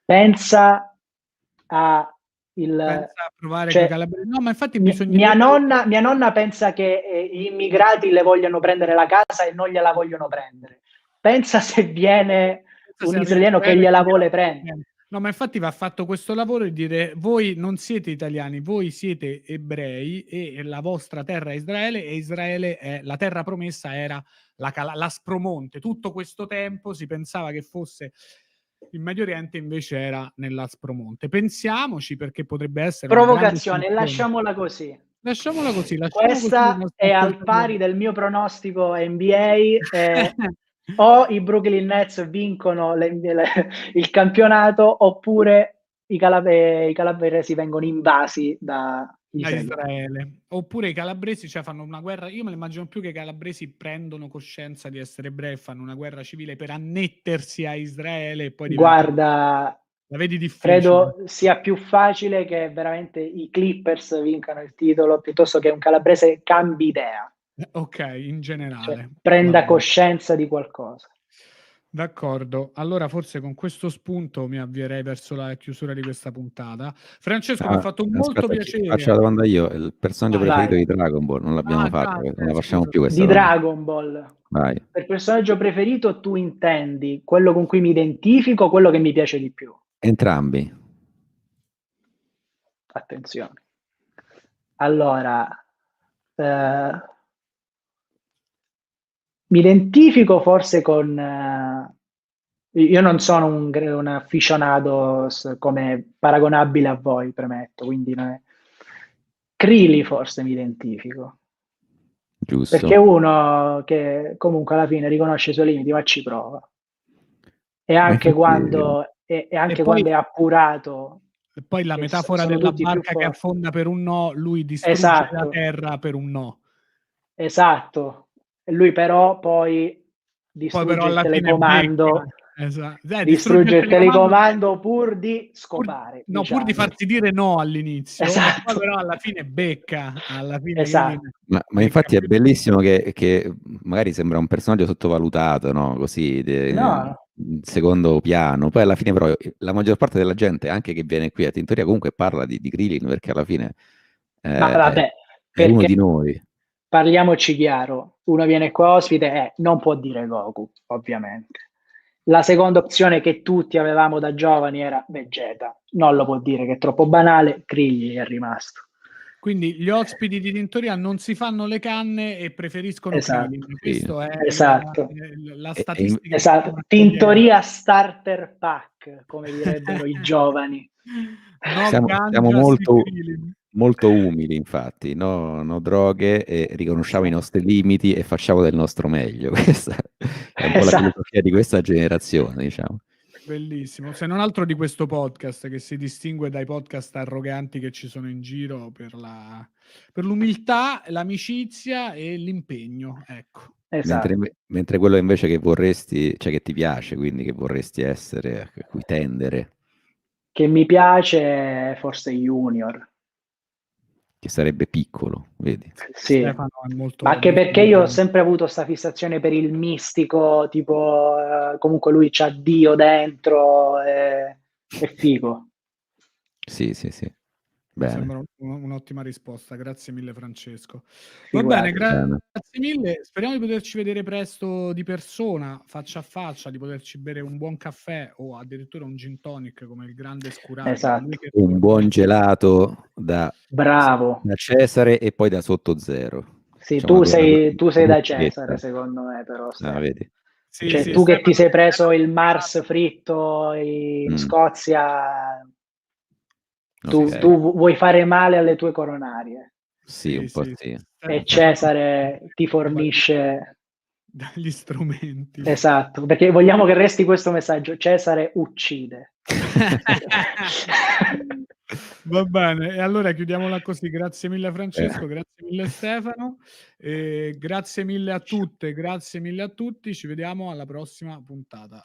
pensa a provare cioè, coi calabresi. No, ma infatti mia nonna pensa che gli immigrati le vogliono prendere la casa e non gliela vogliono prendere. Pensa se viene un israeliano che gliela vuole prendere. No, ma infatti va fatto questo lavoro di dire voi non siete italiani, voi siete ebrei e la vostra terra è Israele e Israele è la terra promessa, era l'Aspromonte. Tutto questo tempo si pensava che fosse In Medio Oriente invece era nell'Aspromonte. Pensiamoci, perché potrebbe essere una grande Provocazione, soluzione. lasciamola così. Lasciamola così, Questa è al pari del mio pronostico NBA. O i Brooklyn Nets vincono il campionato, oppure i calabresi vengono invasi da da Israele. Israele. Oppure i calabresi, cioè, fanno una guerra. Io me lo immagino più che i calabresi prendono coscienza di essere ebrei e fanno una guerra civile per annettersi a Israele e poi Guarda, la vedi difficile. credo sia più facile che veramente i Clippers vincano il titolo piuttosto che un calabrese cambi idea, Ok, in generale. cioè, prenda Vabbè. coscienza di qualcosa. D'accordo, allora forse con questo spunto mi avvierei verso la chiusura di questa puntata. Francesco, mi ha fatto molto piacere. Faccio la domanda io. Il personaggio Vai. preferito di Dragon Ball non l'abbiamo fatto, già, non la facciamo scusa. più questa Di domanda. Dragon Ball. Vai. Per personaggio preferito tu intendi quello con cui mi identifico o quello che mi piace di più? Entrambi. Attenzione. Allora, mi identifico forse con... io non sono un aficionado come paragonabile a voi, premetto, quindi Krillin forse mi identifico. Giusto. Perché uno che comunque alla fine riconosce i suoi limiti, ma ci prova. E anche quando è appurato. E poi la che metafora sono della tutti più barca che forti. affonda per un no, lui distrugge Esatto. la terra per un no. Esatto. E lui però poi distrugge Poi però il alla fine telecomando. becca. Esatto. Distrugge il telecomando pur di scopare. No, pur di diciamo. farsi dire no all'inizio, Esatto. e poi però alla fine becca. Alla fine Esatto. Krillin Ma becca infatti è più- bellissimo che magari sembra un personaggio sottovalutato, no? Così, No. in secondo piano. Poi alla fine però la maggior parte della gente, anche che viene qui a Tintoria, comunque parla di Krillin perché alla fine Ma vabbè, è uno perché di noi. parliamoci chiaro, uno viene qua ospite e non può dire Goku, ovviamente. La seconda opzione che tutti avevamo da giovani era Vegeta. Non lo può dire, che è troppo banale, Krillin è rimasto. Quindi gli ospiti di Tintoria non si fanno le canne e preferiscono Esatto. Krillin. Questo è Esatto. la statistica. Esatto. Tintoria starter pack, come direbbero i giovani. No Siamo ganja, molto, sì Krillin. molto umili, infatti, no droghe, e riconosciamo i nostri limiti e facciamo del nostro meglio. Questa è un po' la Esatto. filosofia di questa generazione, diciamo. Bellissimo, se non altro di questo podcast che si distingue dai podcast arroganti che ci sono in giro per l'umiltà, l'amicizia e l'impegno, ecco. Esatto. Mentre quello invece che vorresti, cioè che ti piace, quindi che vorresti essere, a cui tendere, Che mi piace forse Junior. che sarebbe piccolo, vedi? Sì. Stefano è molto, Ma anche molto perché io ho bello. sempre avuto questa fissazione per il mistico, tipo comunque lui c'ha Dio dentro, è figo. Sì. Mi Bene. sembra un'ottima risposta, grazie mille Francesco. Va Figurati. bene, grazie mille, speriamo di poterci vedere presto di persona, faccia a faccia, di poterci bere un buon caffè o addirittura un gin tonic come il grande Scurati. Esatto. Un buon gelato Bravo. da Cesare e poi da sotto zero. Sì, Diciamo, tu sei da bruschetta. Cesare, secondo me, però. Vedi? Sì, Cioè, sì, tu che Stefano, ti sei preso il Mars fritto in Scozia, Ok. tu vuoi fare male alle tue coronarie. Sì, un po' sì. E Cesare ti fornisce dagli strumenti. Esatto, perché vogliamo che resti questo messaggio: Cesare uccide. Va bene, e allora chiudiamola così. Grazie mille Francesco, grazie mille Stefano, grazie mille a tutte, grazie mille a tutti, ci vediamo alla prossima puntata.